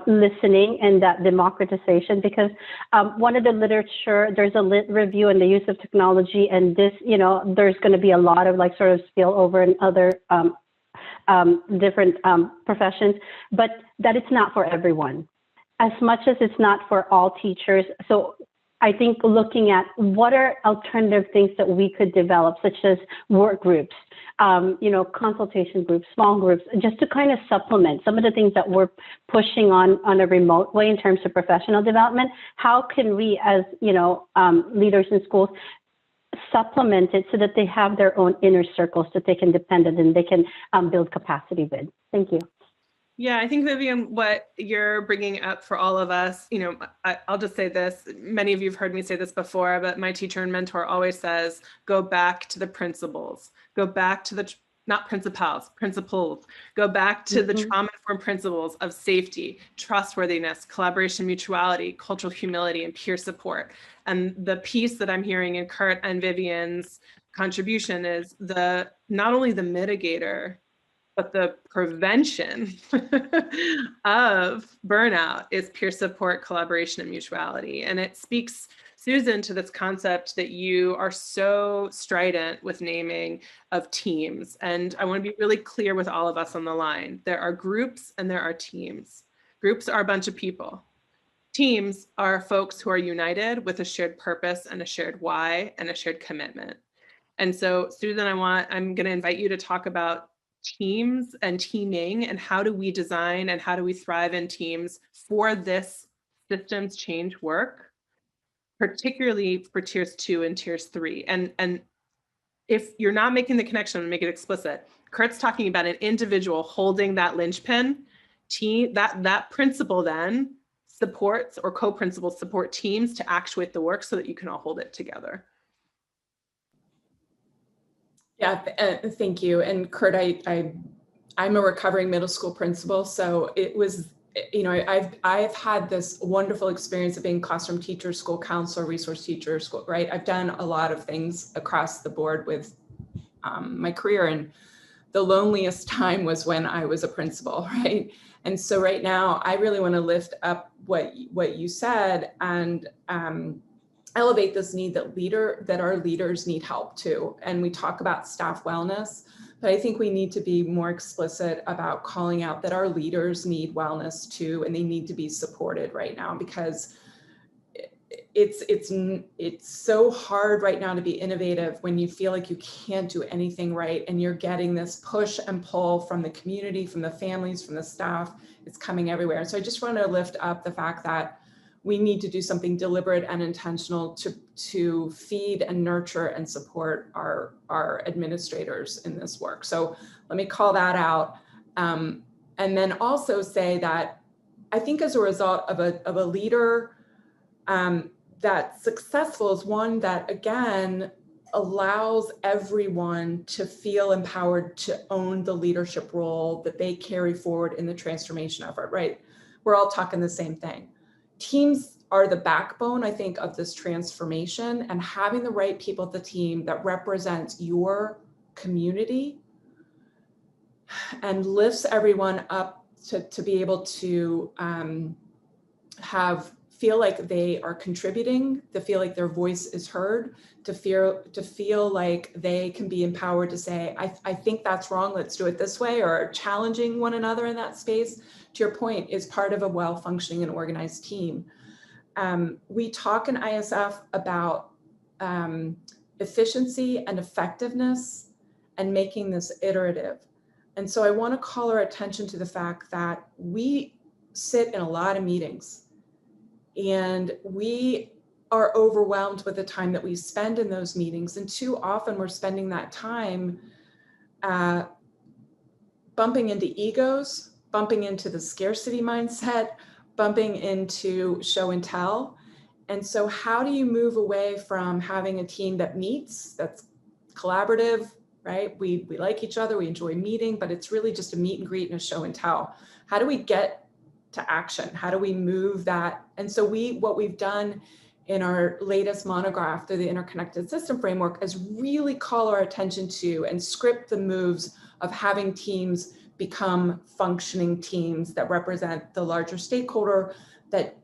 listening and that democratization, because one of the literature, there's a lit review on the use of technology, and this, you know, there's going to be a lot of like sort of spillover in other different professions, but that it's not for everyone. As much as it's not for all teachers. So I think looking at what are alternative things that we could develop, such as work groups, you know, consultation groups, small groups, just to kind of supplement some of the things that we're pushing on a remote way in terms of professional development. How can we, as, you know, leaders in schools, supplement it so that they have their own inner circles that they can depend on and they can build capacity with? Thank you. Yeah, I think, Vivian, what you're bringing up for all of us, you know, I'll just say this. Many of you have heard me say this before, but my teacher and mentor always says, go back to the principles, go back to the, not principals, principles, go back to the trauma-informed principles of safety, trustworthiness, collaboration, mutuality, cultural humility, and peer support. And the piece that I'm hearing in Kurt and Vivian's contribution is not only the mitigator, but the prevention of burnout is peer support, collaboration, and mutuality. And it speaks, Susan, to this concept that you are so strident with naming of teams. And I want to be really clear with all of us on the line. There are groups and there are teams. Groups are a bunch of people. Teams are folks who are united with a shared purpose and a shared why and a shared commitment. And so, Susan, I'm going to invite you to talk about teams and teaming, and how do we design and how do we thrive in teams for this systems change work, particularly for tiers 2 and tiers 3. And if you're not making the connection, make it explicit. Kurt's talking about an individual holding that linchpin. That principal then supports, or co-principals support teams to actuate the work so that you can all hold it together. Yeah, thank you. And Kurt, I'm a recovering middle school principal, so it was, you know, I've had this wonderful experience of being classroom teacher, school counselor, resource teacher, school, right? I've done a lot of things across the board with my career, and the loneliest time was when I was a principal, right? And so right now, I really want to lift up what you said and elevate this need that our leaders need help too. And we talk about staff wellness, but I think we need to be more explicit about calling out that our leaders need wellness too, and they need to be supported right now, because it's so hard right now to be innovative when you feel like you can't do anything right, and you're getting this push and pull from the community, from the families, from the staff. It's coming everywhere. So I just want to lift up the fact that we need to do something deliberate and intentional to feed and nurture and support our administrators in this work. So let me call that out. And then also say that I think as a result of a leader that's successful is one that, again, allows everyone to feel empowered to own the leadership role that they carry forward in the transformation effort, right? We're all talking the same thing. Teams are the backbone, I think, of this transformation, and having the right people at the team that represents your community and lifts everyone up to be able to feel like they are contributing, to feel like their voice is heard, to feel like they can be empowered to say, I think that's wrong, let's do it this way, or challenging one another in that space, to your point, is part of a well-functioning and organized team. We talk in ISF about efficiency and effectiveness and making this iterative. And so I want to call our attention to the fact that we sit in a lot of meetings, and we are overwhelmed with the time that we spend in those meetings. And too often we're spending that time bumping into egos, bumping into the scarcity mindset, bumping into show and tell. And so how do you move away from having a team that meets, that's collaborative, right? We like each other, we enjoy meeting, but it's really just a meet and greet and a show and tell. How do we get to action? How do we move that? And so what we've done in our latest monograph through the interconnected system framework is really call our attention to and script the moves of having teams become functioning teams that represent the larger stakeholder, that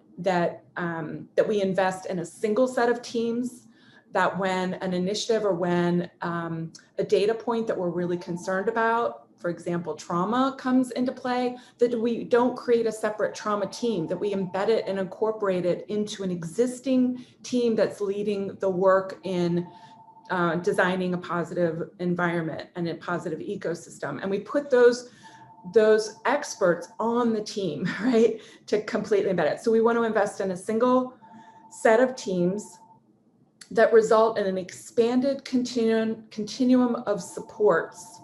we invest in a single set of teams, that when an initiative or when a data point that we're really concerned about, for example, trauma comes into play, that we don't create a separate trauma team, that we embed it and incorporate it into an existing team that's leading the work in designing a positive environment and a positive ecosystem. And we put those experts on the team, right, to completely embed it. So we want to invest in a single set of teams that result in an expanded continuum of supports.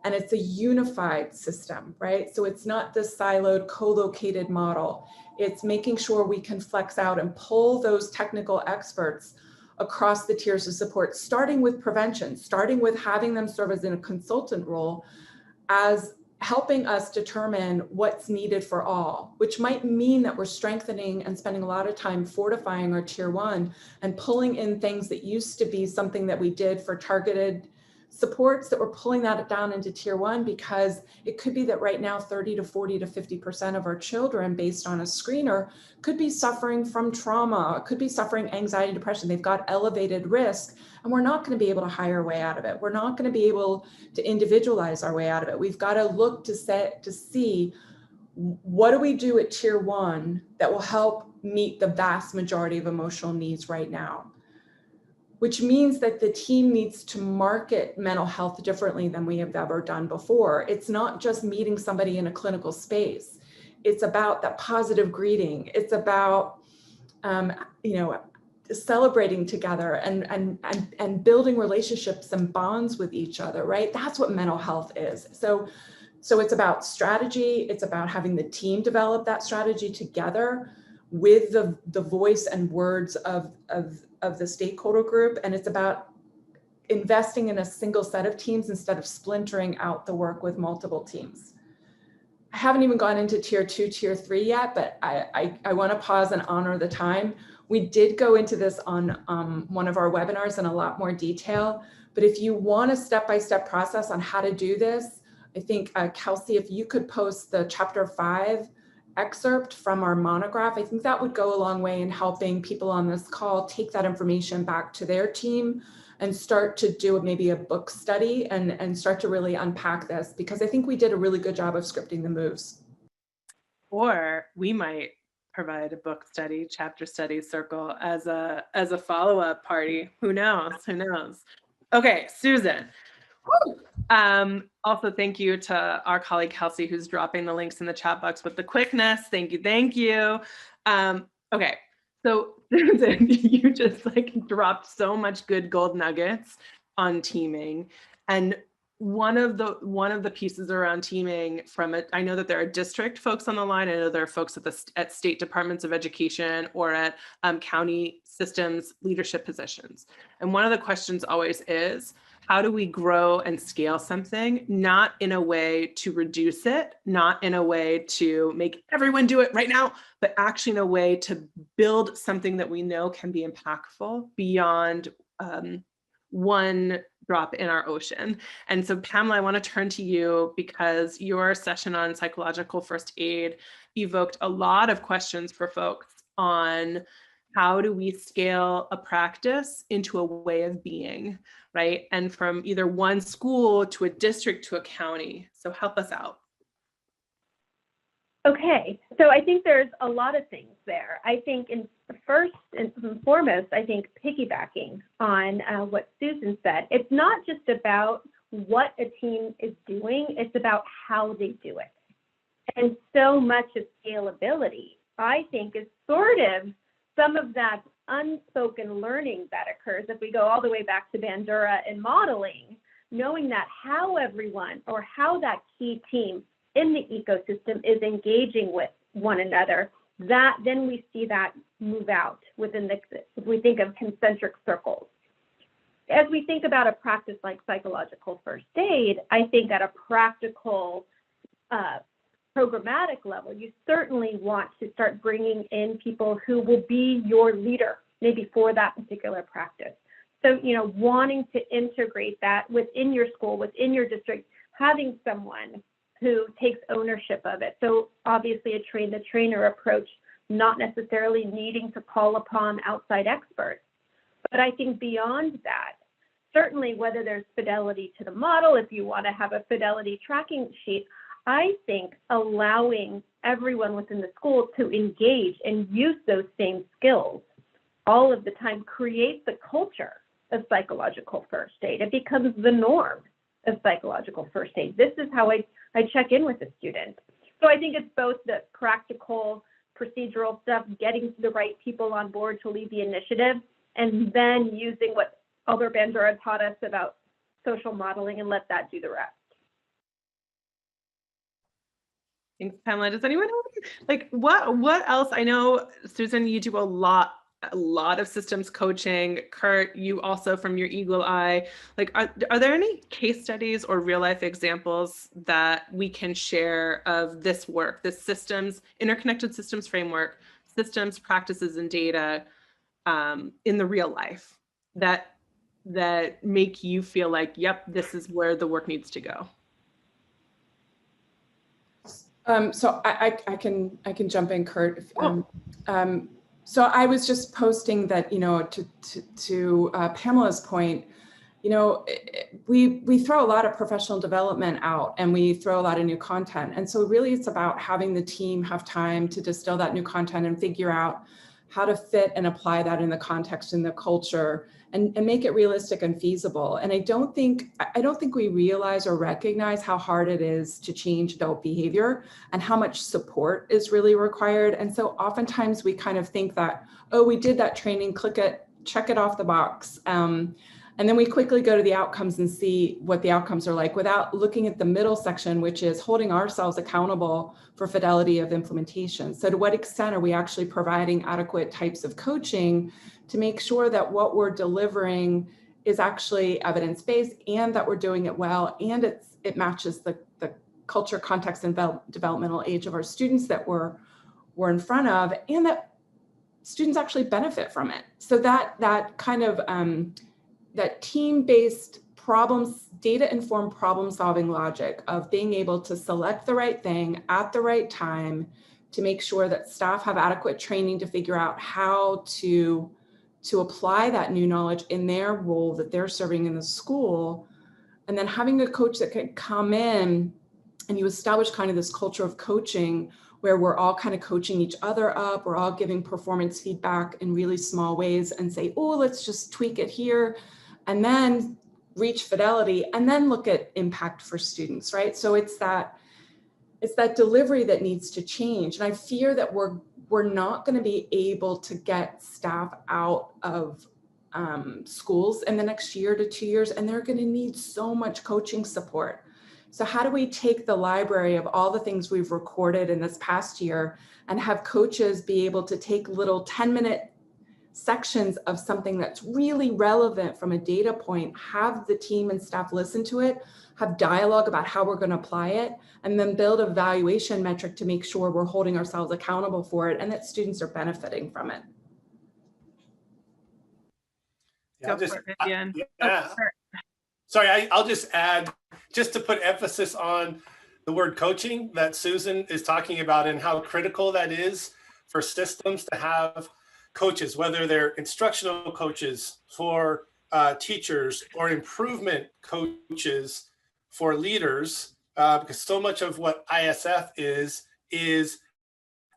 And it's a unified system, right? So it's not this siloed, co-located model. It's making sure we can flex out and pull those technical experts across the tiers of support, starting with prevention, starting with having them serve as in a consultant role, as helping us determine what's needed for all, which might mean that we're strengthening and spending a lot of time fortifying our tier 1 and pulling in things that used to be something that we did for targeted supports, that we're pulling that down into tier 1, because it could be that right now 30 to 40 to 50% of our children, based on a screener, could be suffering from trauma, could be suffering anxiety, depression. They've got elevated risk, and we're not going to be able to hire our way out of it. We're not going to be able to individualize our way out of it. We've got to look to see what do we do at tier 1 that will help meet the vast majority of emotional needs right now, which means that the team needs to market mental health differently than we have ever done before. It's not just meeting somebody in a clinical space. It's about that positive greeting. It's about, celebrating together and building relationships and bonds with each other, right? That's what mental health is. So it's about strategy. It's about having the team develop that strategy together with the voice and words of the stakeholder group. And it's about investing in a single set of teams instead of splintering out the work with multiple teams. I haven't even gone into tier 2, tier 3 yet, but I want to pause and honor the time. We did go into this on one of our webinars in a lot more detail, but if you want a step-by-step process on how to do this, I think, Kelsey, if you could post the chapter 5 excerpt from our monograph, I think that would go a long way in helping people on this call take that information back to their team and start to do maybe a book study and start to really unpack this, because I think we did a really good job of scripting the moves. Or we might provide a book study, chapter study circle as a follow-up party. Who knows? Who knows? Okay, Susan. Also, thank you to our colleague Kelsey, who's dropping the links in the chat box with the quickness. Thank you. Okay, so Susan, you just dropped so much good gold nuggets on teaming, and one of the pieces around teaming from it, I know that there are district folks on the line. I know there are folks at state departments of education or at county systems leadership positions. And one of the questions always is, how do we grow and scale something, not in a way to reduce it, not in a way to make everyone do it right now, but actually in a way to build something that we know can be impactful beyond one drop in our ocean. And so Pamela, I want to turn to you, because your session on psychological first aid evoked a lot of questions for folks on how do we scale a practice into a way of being, right? And from either one school to a district to a county. So help us out. Okay, so I think there's a lot of things there. I think first and foremost, I think piggybacking on what Susan said, it's not just about what a team is doing, it's about how they do it. And so much of scalability, I think, is sort of some of that unspoken learning that occurs if we go all the way back to Bandura and modeling, knowing that how everyone or how that key team in the ecosystem is engaging with one another, that then we see that move out within if we think of concentric circles. As we think about a practice like psychological first aid, I think at a practical programmatic level, you certainly want to start bringing in people who will be your leader, maybe for that particular practice. So, wanting to integrate that within your school, within your district, having someone who takes ownership of it. So obviously a train the trainer approach, not necessarily needing to call upon outside experts. But I think beyond that, certainly whether there's fidelity to the model, if you want to have a fidelity tracking sheet, I think allowing everyone within the school to engage and use those same skills all of the time creates the culture of psychological first aid. It becomes the norm of psychological first aid. This is how I check in with a student. So I think it's both the practical, procedural stuff, getting the right people on board to lead the initiative, and then using what Albert Bandura taught us about social modeling and let that do the rest. Thanks, Pamela. Does anyone have, what else? I know, Susan, you do a lot of systems coaching. Kurt, you also from your eagle eye, are there any case studies or real life examples that we can share of this work, this interconnected systems framework, systems, practices, and data in the real life that make you feel like, yep, this is where the work needs to go? So I can jump in, Kurt. So I was just posting that, to Pamela's point, we throw a lot of professional development out and we throw a lot of new content. And so really it's about having the team have time to distill that new content and figure out how to fit and apply that in the context and the culture and make it realistic and feasible. And I don't think we realize or recognize how hard it is to change adult behavior and how much support is really required. And so oftentimes we kind of think that, oh, we did that training, click it, check it off the box. And then we quickly go to the outcomes and see what the outcomes are like without looking at the middle section, which is holding ourselves accountable for fidelity of implementation. So to what extent are we actually providing adequate types of coaching to make sure that what we're delivering is actually evidence-based and that we're doing it well and it matches the culture, context, and developmental age of our students that we're in front of, and that students actually benefit from it. So that kind of that team-based problems, data-informed problem-solving logic of being able to select the right thing at the right time to make sure that staff have adequate training to figure out how to apply that new knowledge in their role that they're serving in the school. And then having a coach that can come in and you establish kind of this culture of coaching where we're all kind of coaching each other up, we're all giving performance feedback in really small ways and say, oh, let's just tweak it here. And then reach fidelity and then look at impact for students, right? So it's that delivery that needs to change. And I fear that we're not going to be able to get staff out of schools in the next year to 2 years, and they're going to need so much coaching support. So how do we take the library of all the things we've recorded in this past year and have coaches be able to take little 10-minute sections of something that's really relevant from a data point, have the team and staff listen to it, have dialogue about how we're going to apply it, and then build a valuation metric to make sure we're holding ourselves accountable for it and that students are benefiting from it. I'll just add, just to put emphasis on the word coaching that Susan is talking about and how critical that is for systems to have coaches, whether they're instructional coaches for teachers or improvement coaches for leaders, because so much of what ISF is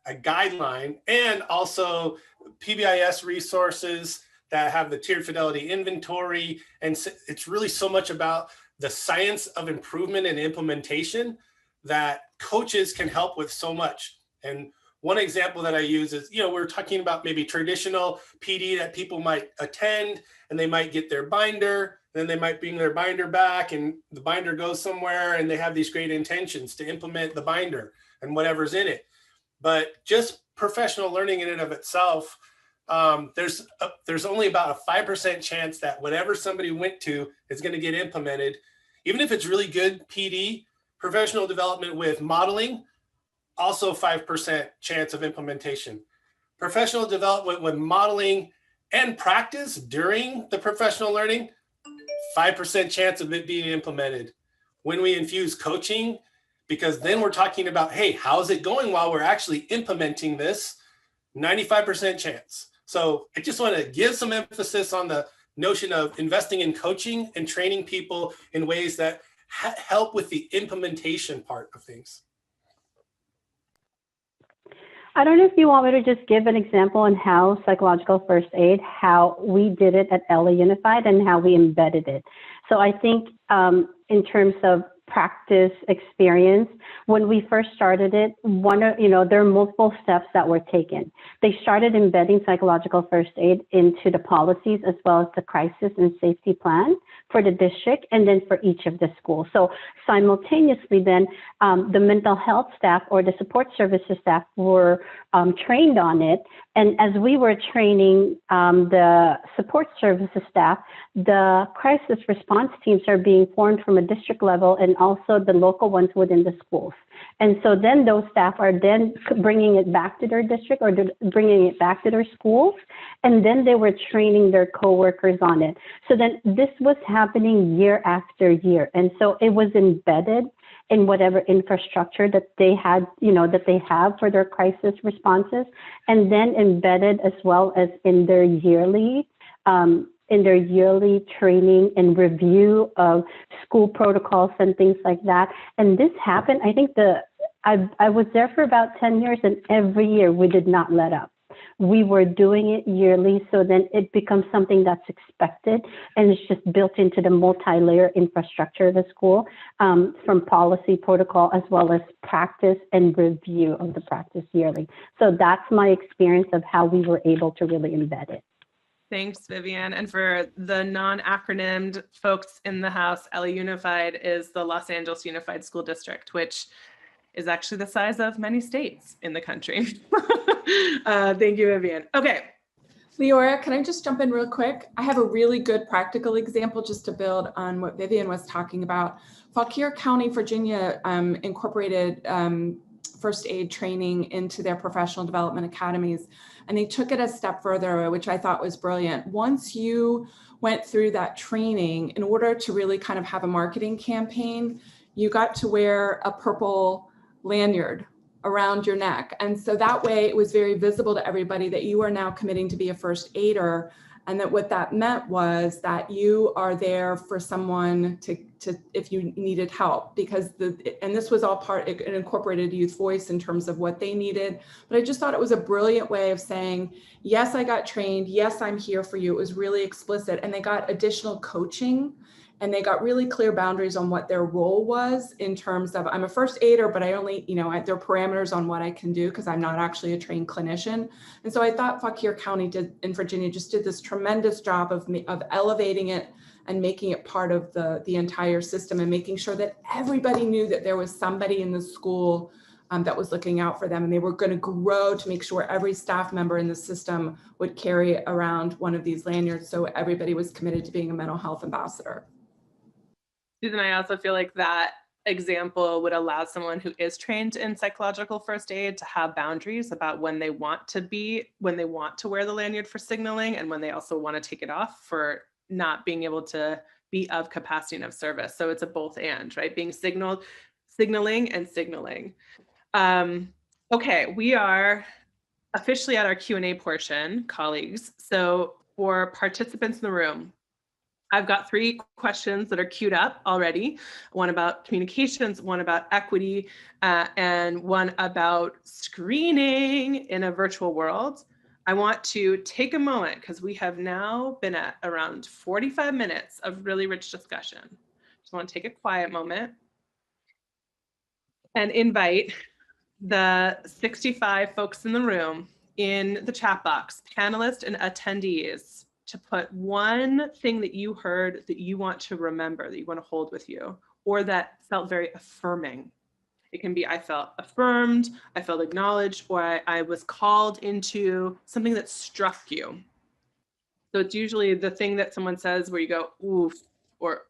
a guideline, and also PBIS resources that have the tiered fidelity inventory. And it's really so much about the science of improvement and implementation that coaches can help with so much. And one example that I use is, we're talking about maybe traditional PD that people might attend and they might get their binder, then they might bring their binder back and the binder goes somewhere and they have these great intentions to implement the binder and whatever's in it. But just professional learning in and of itself, there's only about a 5% chance that whatever somebody went to is going to get implemented. Even if it's really good PD, professional development with modeling, also 5% chance of implementation. Professional development with modeling and practice during the professional learning, 5% chance of it being implemented. When we infuse coaching, because then we're talking about, hey, how's it going while we're actually implementing this? 95% chance. So I just want to give some emphasis on the notion of investing in coaching and training people in ways that help with the implementation part of things. I don't know if you want me to just give an example on how psychological first aid, how we did it at LA Unified and how we embedded it. So I think in terms of practice experience, when we first started it, there are multiple steps that were taken. They started embedding psychological first aid into the policies as well as the crisis and safety plan for the district and then for each of the schools. So simultaneously then the mental health staff or the support services staff were trained on it. And as we were training the support services staff, the crisis response teams are being formed from a district level and also the local ones within the schools. And so then those staff are then bringing it back to their district or bringing it back to their schools. And then they were training their coworkers on it. So then this was happening year after year. And so it was embedded in whatever infrastructure that they had, that they have for their crisis responses, and then embedded as well as in their yearly training and review of school protocols and things like that. And this happened, I think I was there for about 10 years and every year we did not let up. We were doing it yearly, so then it becomes something that's expected and it's just built into the multi-layer infrastructure of the school, from policy protocol as well as practice and review of the practice yearly. So that's my experience of how we were able to really embed it. Thanks, Vivian. And for the non-acronymed folks in the house, LA Unified is the Los Angeles Unified School District, which is actually the size of many states in the country. Thank you, Vivian. Okay. Leora, can I just jump in real quick? I have a really good practical example just to build on what Vivian was talking about. Fauquier County, Virginia incorporated first aid training into their professional development academies. And they took it a step further, which I thought was brilliant. Once you went through that training, in order to really kind of have a marketing campaign, you got to wear a purple lanyard around your neck. And so that way it was very visible to everybody that you are now committing to be a first aider. And that what that meant was that you are there for someone to if you needed help, because and this was all part, it incorporated youth voice in terms of what they needed. But I just thought it was a brilliant way of saying, yes, I got trained. Yes, I'm here for you. It was really explicit. And they got additional coaching and they got really clear boundaries on what their role was in terms of, I'm a first aider, but I only, there are parameters on what I can do because I'm not actually a trained clinician. And so I thought Fauquier County in Virginia just did this tremendous job of elevating it and making it part of the entire system and making sure that everybody knew that there was somebody in the school that was looking out for them. And they were going to grow to make sure every staff member in the system would carry around one of these lanyards. So everybody was committed to being a mental health ambassador. Susan, I also feel like that example would allow someone who is trained in psychological first aid to have boundaries about when they want to wear the lanyard for signaling and when they also want to take it off for not being able to be of capacity and of service. So it's a both and, right? Being signaling and signaling. Okay, we are officially at our Q&A portion, colleagues. So for participants in the room, I've got 3 questions that are queued up already. One about communications, one about equity, and one about screening in a virtual world. I want to take a moment because we have now been at around 45 minutes of really rich discussion. Just want to take a quiet moment and invite the 65 folks in the room in the chat box, panelists and attendees, to put one thing that you heard that you want to remember, that you want to hold with you, or that felt very affirming. It can be, I felt affirmed, I felt acknowledged, or I was called into something that struck you. So it's usually the thing that someone says where you go, oof, or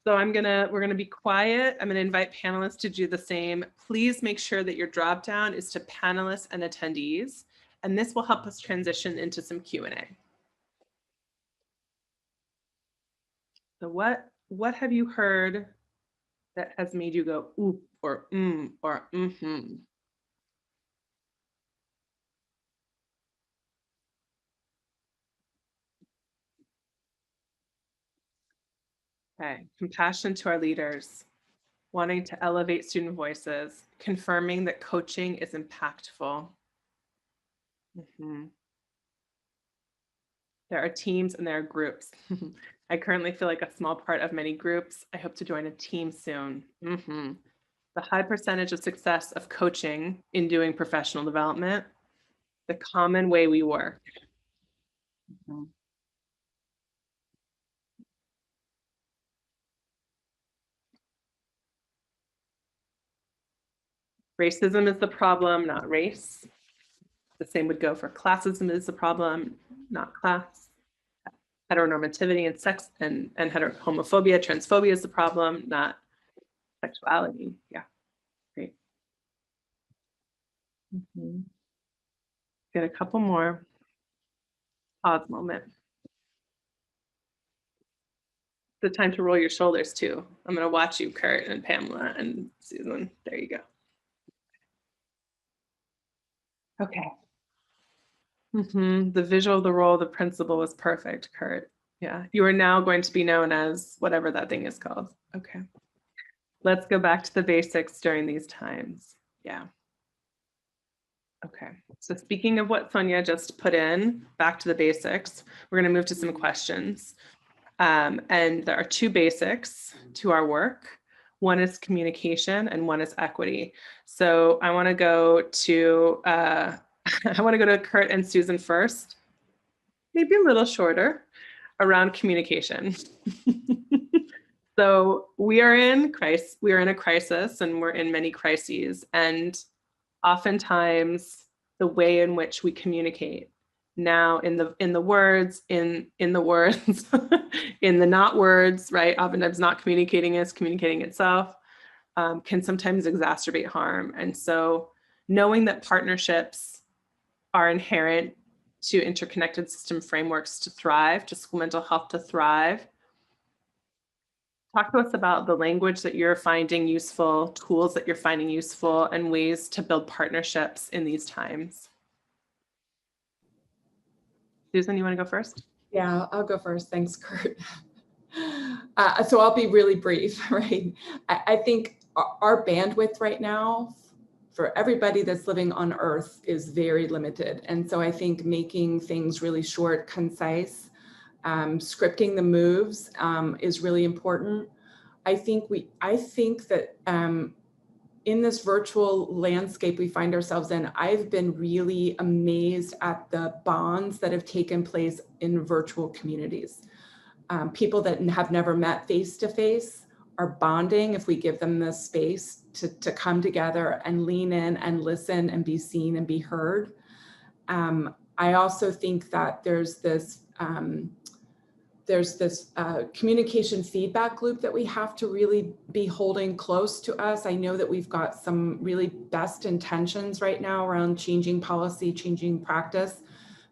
So we're gonna be quiet. I'm gonna invite panelists to do the same. Please make sure that your drop down is to panelists and attendees, and this will help us transition into some Q&A. So what have you heard that has made you go ooh or mm-hmm? Okay, compassion to our leaders, wanting to elevate student voices, confirming that coaching is impactful. There are teams and there are groups. I currently feel like a small part of many groups. I hope to join a team soon. The high percentage of success of coaching in doing professional development, the common way we work. Racism is the problem, not race. The same would go for classism is the problem, not class. Heteronormativity and sex and homophobia, transphobia is the problem, not sexuality. Yeah, great. Get a couple more. Pause moment. The time to roll your shoulders too. I'm going to watch you, Kurt and Pamela and Susan. There you go. Okay. The visual of the role of the principal was perfect, Kurt. Yeah, you are now going to be known as whatever that thing is called. Okay. Let's go back to the basics during these times. Yeah. Okay. So speaking of what Sonia just put in, back to the basics, we're going to move to some questions. And there are two basics to our work. One is communication and one is equity. So I want to go to Kurt and Susan first, maybe a little shorter, around communication. So we are in a crisis and we're in many crises, and oftentimes the way in which we communicate now in the words, in the words, in the not words, right? Oftentimes not communicating is communicating itself, can sometimes exacerbate harm. And so knowing that partnerships are inherent to interconnected system frameworks to thrive, to school mental health to thrive. Talk to us about the language that you're finding useful, tools that you're finding useful, and ways to build partnerships in these times. Susan, you want to go first? Yeah, I'll go first. Thanks, Kurt. So I'll be really brief, right? I think our bandwidth right now for everybody that's living on Earth is very limited. And so I think making things really short, concise, scripting the moves is really important. I think that in this virtual landscape we find ourselves in, I've been really amazed at the bonds that have taken place in virtual communities. People that have never met face-to-face are bonding if we give them the space to come together and lean in and listen and be seen and be heard. I also think that there's this communication feedback loop that we have to really be holding close to us. I know that we've got some really best intentions right now around changing policy, changing practice,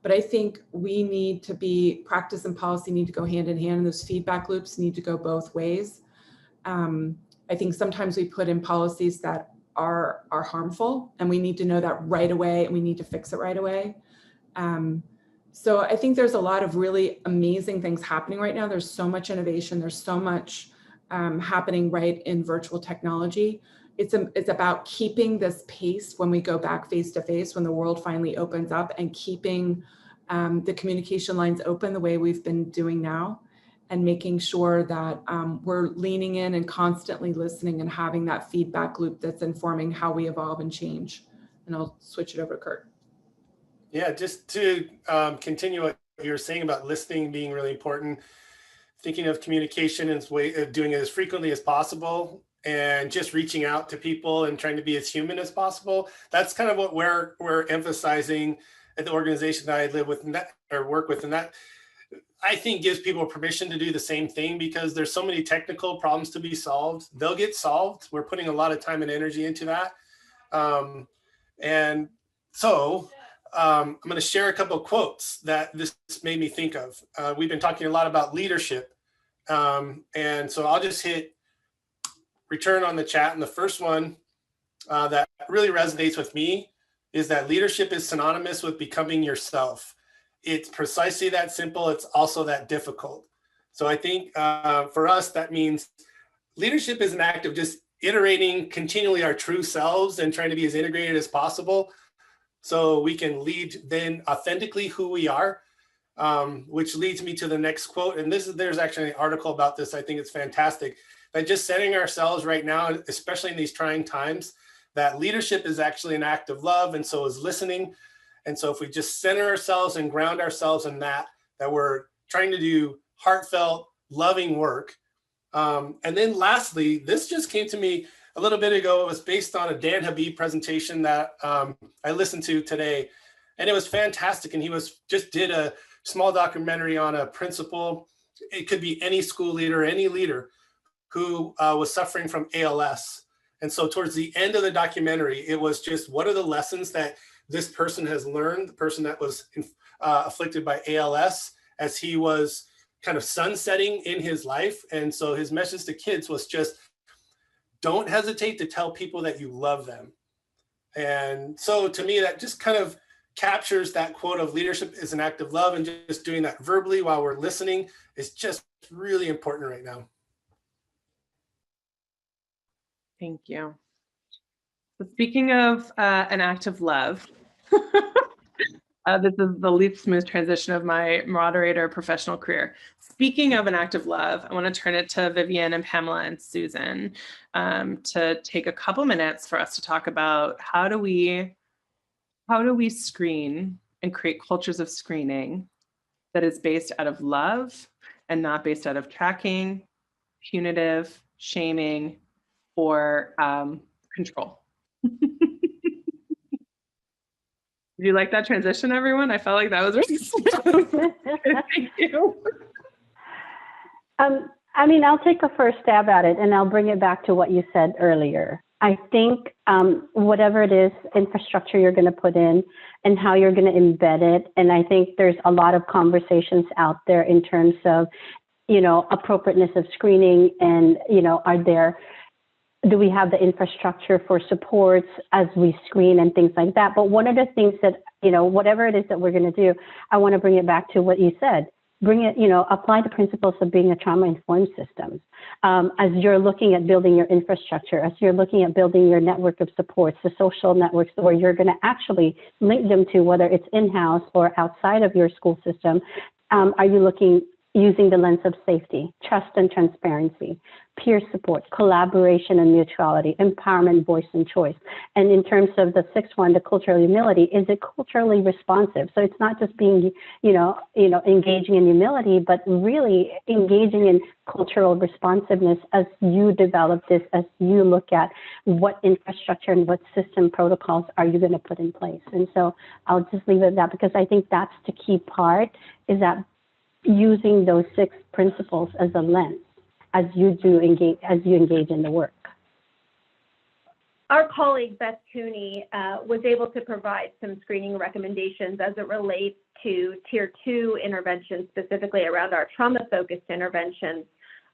but I think we need to practice and policy need to go hand in hand, and those feedback loops need to go both ways. I think sometimes we put in policies that are harmful, and we need to know that right away, and we need to fix it right away. So I think there's a lot of really amazing things happening right now. There's so much innovation. There's so much happening right in virtual technology. It's about keeping this pace when we go back face to face, when the world finally opens up, and keeping the communication lines open the way we've been doing now, and making sure that we're leaning in and constantly listening and having that feedback loop that's informing how we evolve and change. And I'll switch it over to Kurt. Yeah, just to continue what you were saying about listening being really important, thinking of communication as way of doing it as frequently as possible, and just reaching out to people and trying to be as human as possible. That's kind of what we're emphasizing at the organization that I live with or work with, and that I think gives people permission to do the same thing, because there's so many technical problems to be solved. They'll get solved. We're putting a lot of time and energy into that. And so I'm going to share a couple of quotes that this made me think of. We've been talking a lot about leadership. And so I'll just hit return on the chat. And the first one that really resonates with me is that leadership is synonymous with becoming yourself. It's precisely that simple. It's also that difficult. So I think for us, that means leadership is an act of just iterating continually our true selves and trying to be as integrated as possible so we can lead then authentically who we are, which leads me to the next quote. And there's actually an article about this. I think it's fantastic. That just setting ourselves right now, especially in these trying times, that leadership is actually an act of love, and so is listening. And so if we just center ourselves and ground ourselves in that we're trying to do heartfelt, loving work. And then lastly, this just came to me a little bit ago. It was based on a Dan Habib presentation that I listened to today, and it was fantastic. And he just did a small documentary on a principal. It could be any school leader, any leader who was suffering from ALS. And so towards the end of the documentary, it was just, what are the lessons that this person has learned, the person that was afflicted by ALS, as he was kind of sunsetting in his life. And so his message to kids was just, don't hesitate to tell people that you love them. And so to me, that just kind of captures that quote of leadership is an act of love, and just doing that verbally while we're listening is just really important right now. Thank you. So speaking of an act of love, this is the least smooth transition of my moderator professional career. Speaking of an act of love, I want to turn it to Vivian and Pamela and Susan to take a couple minutes for us to talk about how do we screen and create cultures of screening that is based out of love and not based out of tracking, punitive, shaming, or control. Did you like that transition, everyone? I felt like that was really smooth. Thank you. I mean, I'll take a first stab at it, and I'll bring it back to what you said earlier. I think whatever it is, infrastructure you're going to put in and how you're going to embed it. And I think there's a lot of conversations out there in terms of, appropriateness of screening and, do we have the infrastructure for supports as we screen and things like that? But one of the things that, whatever it is that we're going to do, I want to bring it back to what you said. Bring it, apply the principles of being a trauma-informed system. As you're looking at building your infrastructure, as you're looking at building your network of supports, the social networks where you're going to actually link them to, whether it's in-house or outside of your school system, are you using the lens of safety, trust and transparency, peer support, collaboration and mutuality, empowerment, voice and choice. And in terms of the sixth one, the cultural humility, is it culturally responsive? So it's not just being, engaging in humility, but really engaging in cultural responsiveness as you develop this, as you look at what infrastructure and what system protocols are you going to put in place. And so I'll just leave it at that, because I think that's the key part, is that using those 6 principles as a lens as you engage in the work. Our colleague Beth Cooney was able to provide some screening recommendations as it relates to Tier 2 interventions, specifically around our trauma-focused interventions.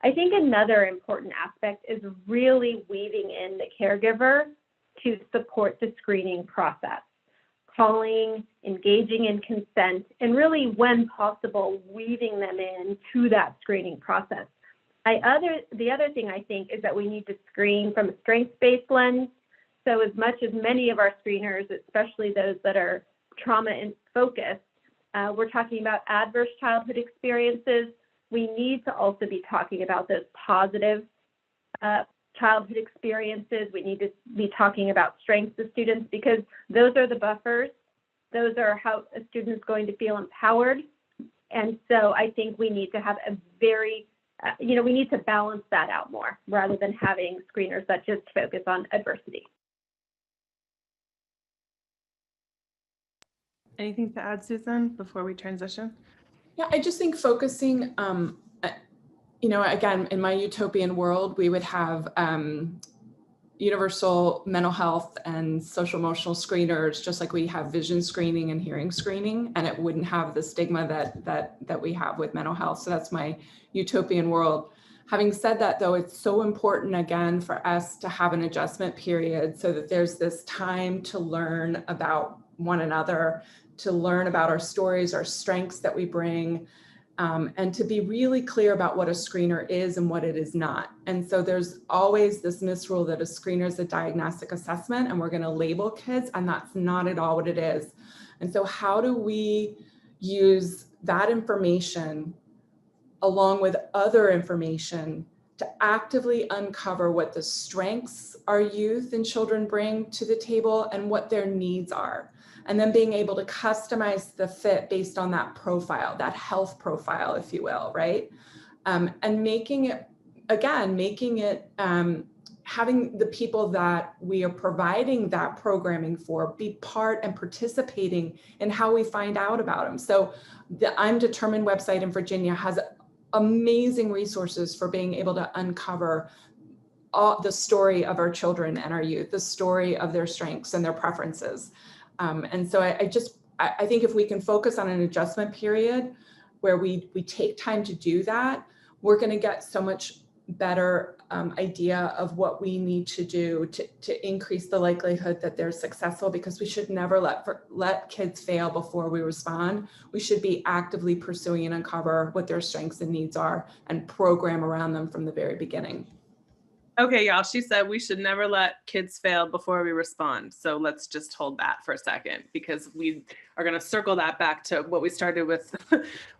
I think another important aspect is really weaving in the caregiver to support the screening process. Calling, engaging in consent, and really, when possible, weaving them into that screening process. The other thing I think is that we need to screen from a strengths-based lens. So as much as many of our screeners, especially those that are trauma-focused, we're talking about adverse childhood experiences, we need to also be talking about those positive childhood experiences. We need to be talking about strengths of students, because those are the buffers. Those are how a student is going to feel empowered. And so I think we need to have a very, we need to balance that out more, rather than having screeners that just focus on adversity. Anything to add, Susan, before we transition? Yeah, I just think focusing, you know, again, in my utopian world, we would have universal mental health and social emotional screeners, just like we have vision screening and hearing screening, and it wouldn't have the stigma that we have with mental health. So that's my utopian world. Having said that, though, it's so important, again, for us to have an adjustment period so that there's this time to learn about one another, to learn about our stories, our strengths that we bring, and to be really clear about what a screener is and what it is not. And so there's always this misrule that a screener is a diagnostic assessment and we're going to label kids, and that's not at all what it is. And so how do we use that information along with other information to actively uncover what the strengths our youth and children bring to the table and what their needs are? And then being able to customize the fit based on that profile, that health profile, if you will, right? And making it, again, having the people that we are providing that programming for be part and participating in how we find out about them. So the I'm Determined website in Virginia has amazing resources for being able to uncover all the story of our children and our youth, the story of their strengths and their preferences. And so I think if we can focus on an adjustment period where we take time to do that, we're going to get so much better idea of what we need to do to increase the likelihood that they're successful, because we should never let kids fail before we respond. We should be actively pursuing and uncover what their strengths and needs are and program around them from the very beginning. Okay, y'all, she said we should never let kids fail before we respond. So let's just hold that for a second, because we are going to circle that back to what we started with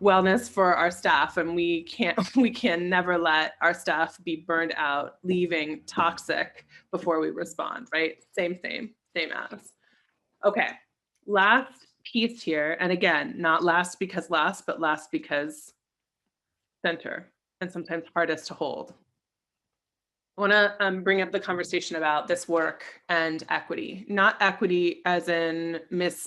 wellness for our staff. And we can never let our staff be burned out, leaving toxic before we respond, right? Same as. Okay, last piece here. And again, not last because last, but last because center, and sometimes hardest to hold. I want to bring up the conversation about this work and equity, not equity as in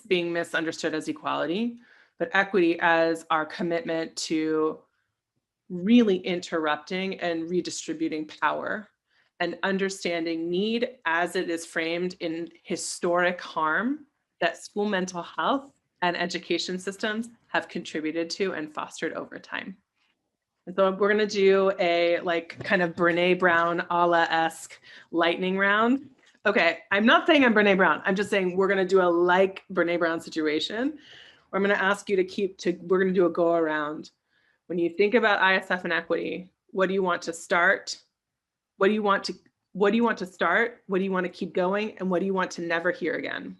being misunderstood as equality, but equity as our commitment to really interrupting and redistributing power and understanding need as it is framed in historic harm that school mental health and education systems have contributed to and fostered over time. And so we're going to do a kind of Brene Brown a la-esque lightning round. Okay, I'm not saying I'm Brene Brown. I'm just saying we're going to do a Brene Brown situation where I'm going to ask you we're going to do a go around. When you think about ISF and equity, what do you want to start? What do you want to start? What do you want to keep going? And what do you want to never hear again?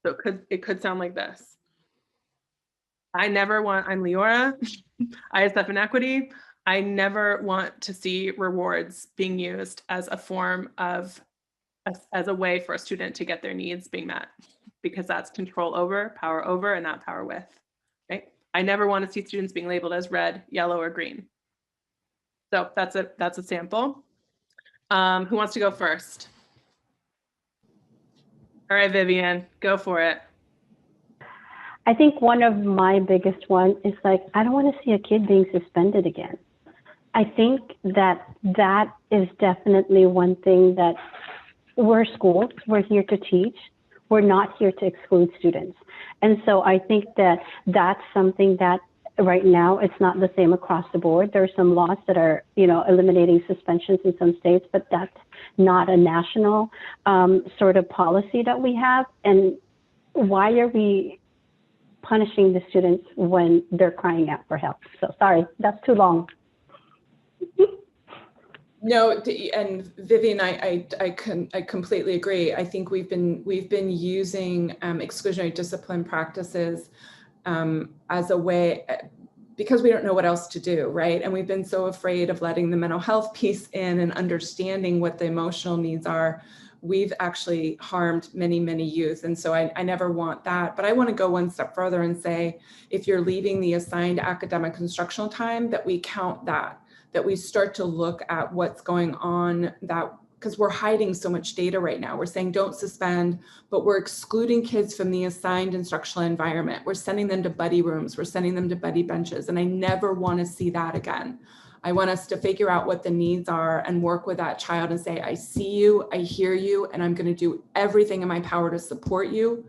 So it could sound like this. I'm Leora, ISF and equity. I never want to see rewards being used as a form of, as a way for a student to get their needs being met, because that's control over, power over, and not power with, right? I never want to see students being labeled as red, yellow, or green. So that's a sample. Who wants to go first? All right, Vivian, go for it. I think one of my biggest ones is I don't want to see a kid being suspended again. I think that is definitely one thing that we're schools, we're here to teach. We're not here to exclude students. And so I think that that's something that right now it's not the same across the board. There are some laws that are, eliminating suspensions in some states, but that's not a national sort of policy that we have. And why are we punishing the students when they're crying out for help? So sorry, that's too long. No, and Vivian, I completely agree. I think we've been using exclusionary discipline practices as a way, because we don't know what else to do, right? And we've been so afraid of letting the mental health piece in and understanding what the emotional needs are. We've actually harmed many, many youth. And so I never want that. But I want to go one step further and say, if you're leaving the assigned academic instructional time, that we count that we start to look at what's going on that because we're hiding so much data right now. We're saying don't suspend, but we're excluding kids from the assigned instructional environment. We're sending them to buddy rooms. We're sending them to buddy benches. And I never want to see that again. I want us to figure out what the needs are and work with that child and say, I see you, I hear you, and I'm going to do everything in my power to support you.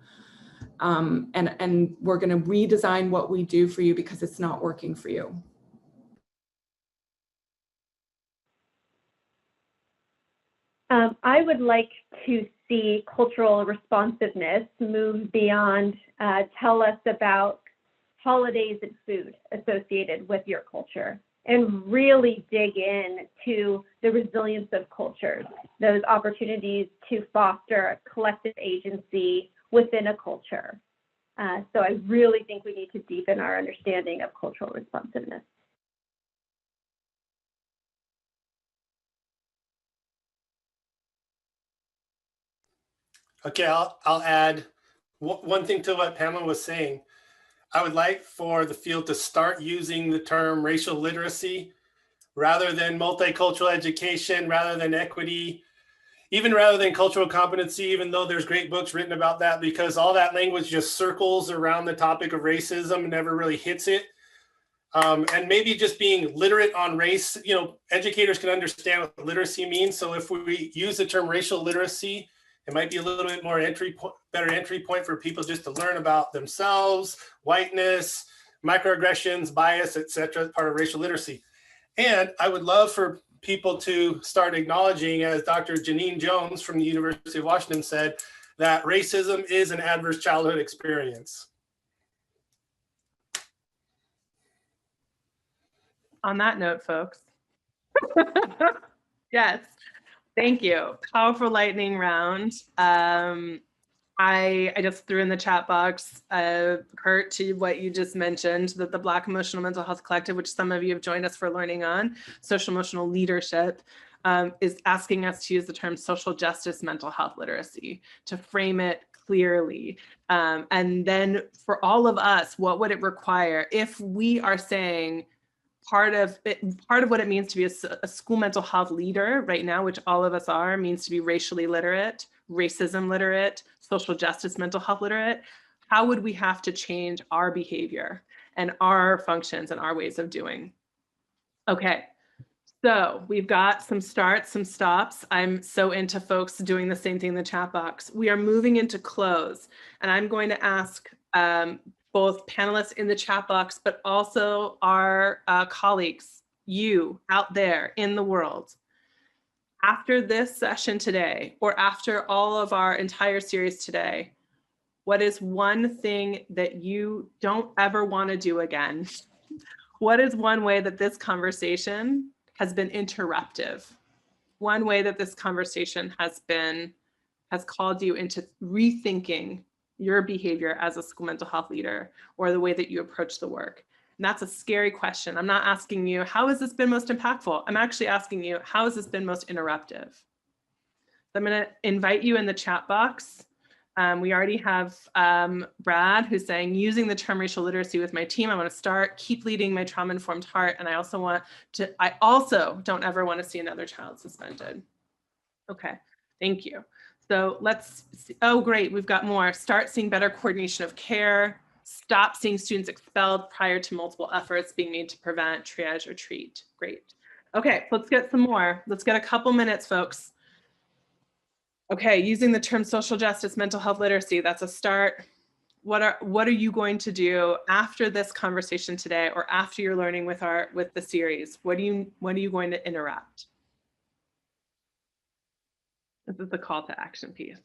And we're going to redesign what we do for you because it's not working for you. I would like to see cultural responsiveness move beyond tell us about holidays and food associated with your culture, and really dig in to the resilience of cultures, those opportunities to foster a collective agency within a culture. So I really think we need to deepen our understanding of cultural responsiveness. Okay, I'll add one thing to what Pamela was saying. I would like for the field to start using the term racial literacy rather than multicultural education, rather than equity, even rather than cultural competency, even though there's great books written about that, because all that language just circles around the topic of racism and never really hits it. And maybe just being literate on race, you know, educators can understand what literacy means. So if we use the term racial literacy, it might be a little bit more better entry point for people just to learn about themselves, whiteness, microaggressions, bias, etc., part of racial literacy. And I would love for people to start acknowledging, as Dr. Janine Jones from the University of Washington said, that racism is an adverse childhood experience. On that note, folks. Yes, thank you. Powerful lightning round. I just threw in the chat box, Kurt, to what you just mentioned, that the Black Emotional Mental Health Collective, which some of you have joined us for learning on, social emotional leadership, is asking us to use the term social justice mental health literacy to frame it clearly. And then for all of us, what would it require if we are saying part of what it means to be a school mental health leader right now, which all of us are, means to be racially literate, racism literate, social justice mental health literate. How would we have to change our behavior and our functions and our ways of doing? Okay, so we've got some starts, some stops. I'm so into folks doing the same thing in the chat box. We are moving into close, and I'm going to ask both panelists in the chat box, but also our colleagues, you out there in the world, after this session today, or after all of our entire series today, what is one thing that you don't ever want to do again? What is one way that this conversation has been interruptive? One way that this conversation has called you into rethinking your behavior as a school mental health leader, or the way that you approach the work? And that's a scary question. I'm not asking you, how has this been most impactful? I'm actually asking you, how has this been most interruptive? So I'm going to invite you in the chat box. We already have Brad, who's saying, using the term racial literacy with my team, I want to start, keep leading my trauma-informed heart. And I also don't ever want to see another child suspended. Okay, thank you. So let's see. Oh, great, we've got more. Start seeing better coordination of care. Stop seeing students expelled prior to multiple efforts being made to prevent, triage, or treat. Great. Okay, let's get some more. Let's get a couple minutes, folks. Okay, using the term social justice, mental health literacy, that's a start. What are you going to do after this conversation today, or after you're learning with the series? What are you going to interrupt? This is the call to action piece.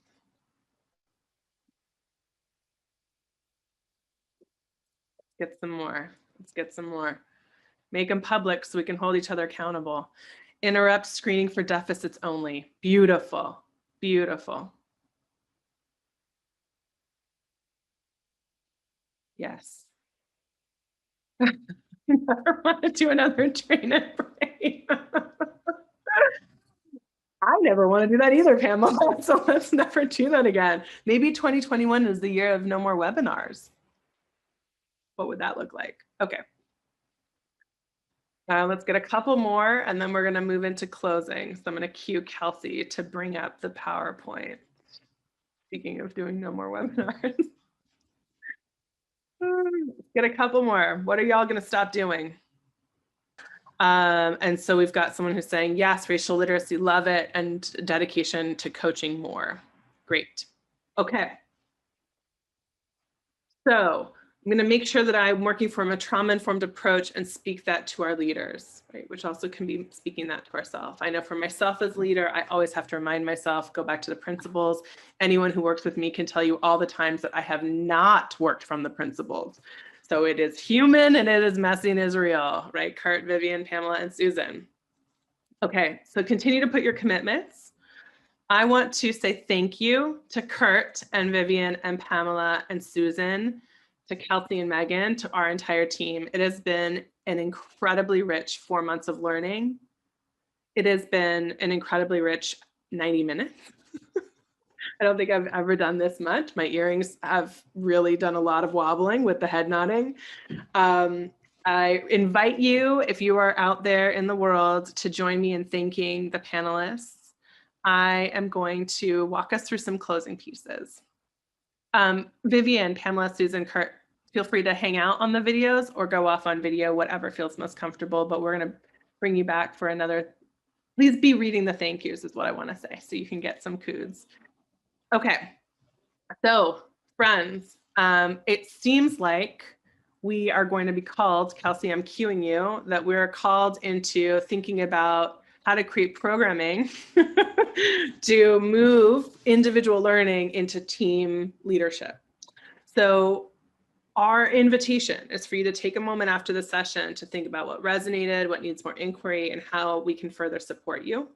Get some more. Let's get some more. Make them public so we can hold each other accountable. Interrupt screening for deficits only. Beautiful, beautiful. Yes. I never want to do another train and pray. I never want to do that either, Pamela. So let's never do that again. Maybe 2021 is the year of no more webinars. What would that look like? Okay. Let's get a couple more and then we're going to move into closing. So I'm going to cue Kelsey to bring up the PowerPoint. Speaking of doing no more webinars. Let's get a couple more. What are y'all going to stop doing? And so we've got someone who's saying, yes, racial literacy, love it, and dedication to coaching more. Great. Okay. So I'm going to make sure that I'm working from a trauma-informed approach and speak that to our leaders, right? Which also can be speaking that to ourselves. I know for myself as leader, I always have to remind myself, go back to the principles. Anyone who works with me can tell you all the times that I have not worked from the principles. So it is human and it is messy and is real, right? Kurt, Vivian, Pamela, and Susan. Okay, so continue to put your commitments. I want to say thank you to Kurt and Vivian and Pamela and Susan, to Kelsey and Megan, to our entire team. It has been an incredibly rich 4 months of learning. It has been an incredibly rich 90 minutes. I don't think I've ever done this much. My earrings have really done a lot of wobbling with the head nodding. I invite you, if you are out there in the world, to join me in thanking the panelists. I am going to walk us through some closing pieces. Vivian, Pamela, Susan, Kurt, feel free to hang out on the videos or go off on video, whatever feels most comfortable, but we're going to bring you back for another. Please be reading the thank yous is what I want to say, so you can get some coups. Okay, so friends, it seems like we are going to be called, Kelsey, I'm cueing you, that we're called into thinking about how to create programming to move individual learning into team leadership. So our invitation is for you to take a moment after the session to think about what resonated, what needs more inquiry, and how we can further support you.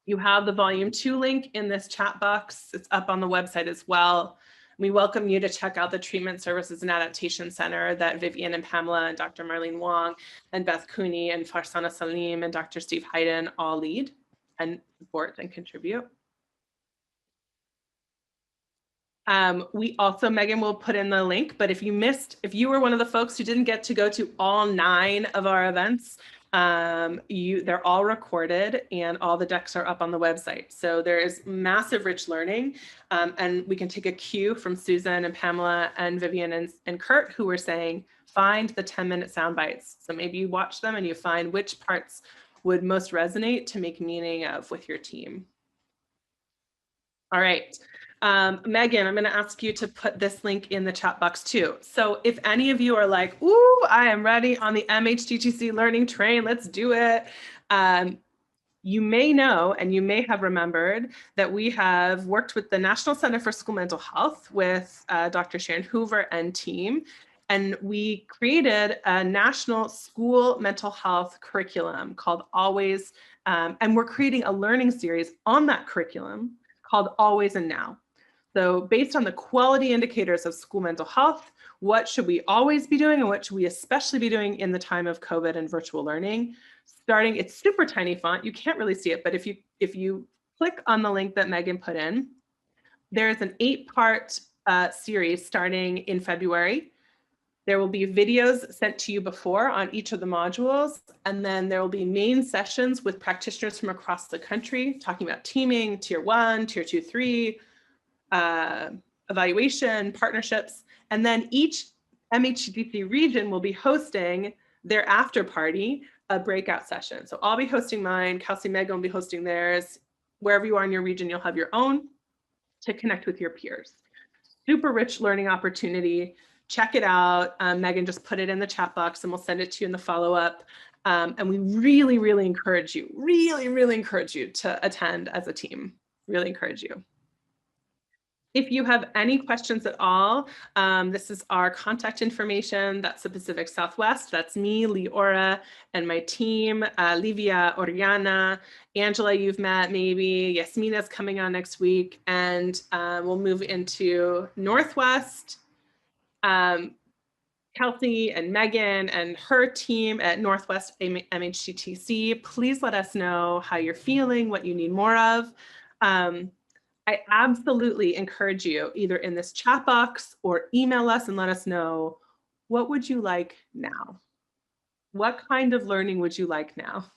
You have the volume 2 link in this chat box. It's up on the website as well. We welcome you to check out the Treatment Services and Adaptation Center that Vivian and Pamela and Dr. Marlene Wong and Beth Cooney and Farsana Salim and Dr. Steve Hayden all lead and support and contribute. We also, Megan will put in the link, but if you were one of the folks who didn't get to go to all 9 of our events, they're all recorded and all the decks are up on the website. So there is massive rich learning, and we can take a cue from Susan and Pamela and Vivian and Kurt, who were saying, find the 10-minute sound bites. So maybe you watch them and you find which parts would most resonate to make meaning of with your team. All right. Megan, I'm going to ask you to put this link in the chat box too. So if any of you are like, ooh, I am ready on the MHTTC learning train, let's do it. You may know, and you may have remembered that we have worked with the National Center for School Mental Health with Dr. Sharon Hoover and team. And we created a national school mental health curriculum called Always. And we're creating a learning series on that curriculum called Always and Now. So based on the quality indicators of school mental health, what should we always be doing and what should we especially be doing in the time of COVID and virtual learning? Starting, it's super tiny font, you can't really see it, but if you click on the link that Megan put in, there's an 8-part series starting in February. There will be videos sent to you before on each of the modules, and then there will be main sessions with practitioners from across the country talking about teaming, tier 1, tier 2, 3, evaluation, partnerships, and then each MHTTC region will be hosting their after party, a breakout session. So I'll be hosting mine, Kelsey, Megan will be hosting theirs. Wherever you are in your region, you'll have your own to connect with your peers. Super rich learning opportunity. Check it out. Megan just put it in the chat box and we'll send it to you in the follow-up. And we really encourage you, really encourage you to attend as a team. Really encourage you. If you have any questions at all, this is our contact information. That's the Pacific Southwest. That's me, Leora, and my team, Livia, Oriana, Angela, you've met maybe, Yasmina's coming on next week, and we'll move into Northwest. Kelsey and Megan and her team at Northwest MHTTC, please let us know how you're feeling, what you need more of. I absolutely encourage you either in this chat box or email us and let us know, what would you like now? What kind of learning would you like now?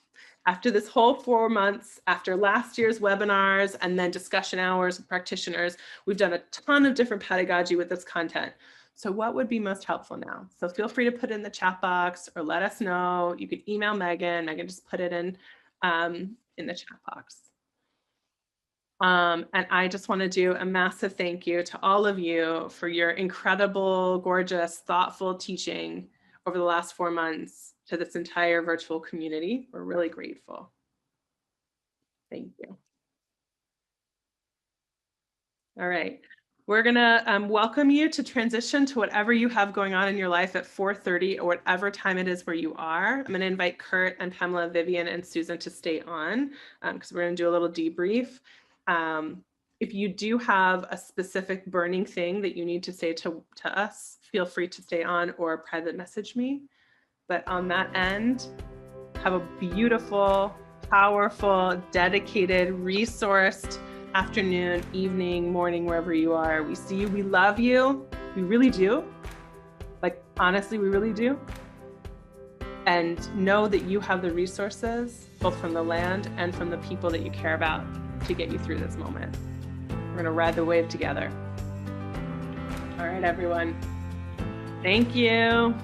After this whole 4 months, after last year's webinars and then discussion hours with practitioners, we've done a ton of different pedagogy with this content. So what would be most helpful now? So feel free to put it in the chat box or let us know. You can email Megan. Megan just put it in the chat box. And I just want to do a massive thank you to all of you for your incredible, gorgeous, thoughtful teaching over the last 4 months to this entire virtual community. We're really grateful. Thank you. All right. We're gonna welcome you to transition to whatever you have going on in your life at 4:30 or whatever time it is where you are. I'm gonna invite Kurt and Pamela, Vivian, and Susan to stay on because we're gonna do a little debrief. If you do have a specific burning thing that you need to say to us, feel free to stay on or private message me. But on that end, have a beautiful, powerful, dedicated, resourced afternoon, evening, morning, wherever you are. We see you, we love you. We really do. Like, honestly, we really do. And know that you have the resources, both from the land and from the people that you care about, to get you through this moment. We're gonna ride the wave together. All right, everyone. Thank you.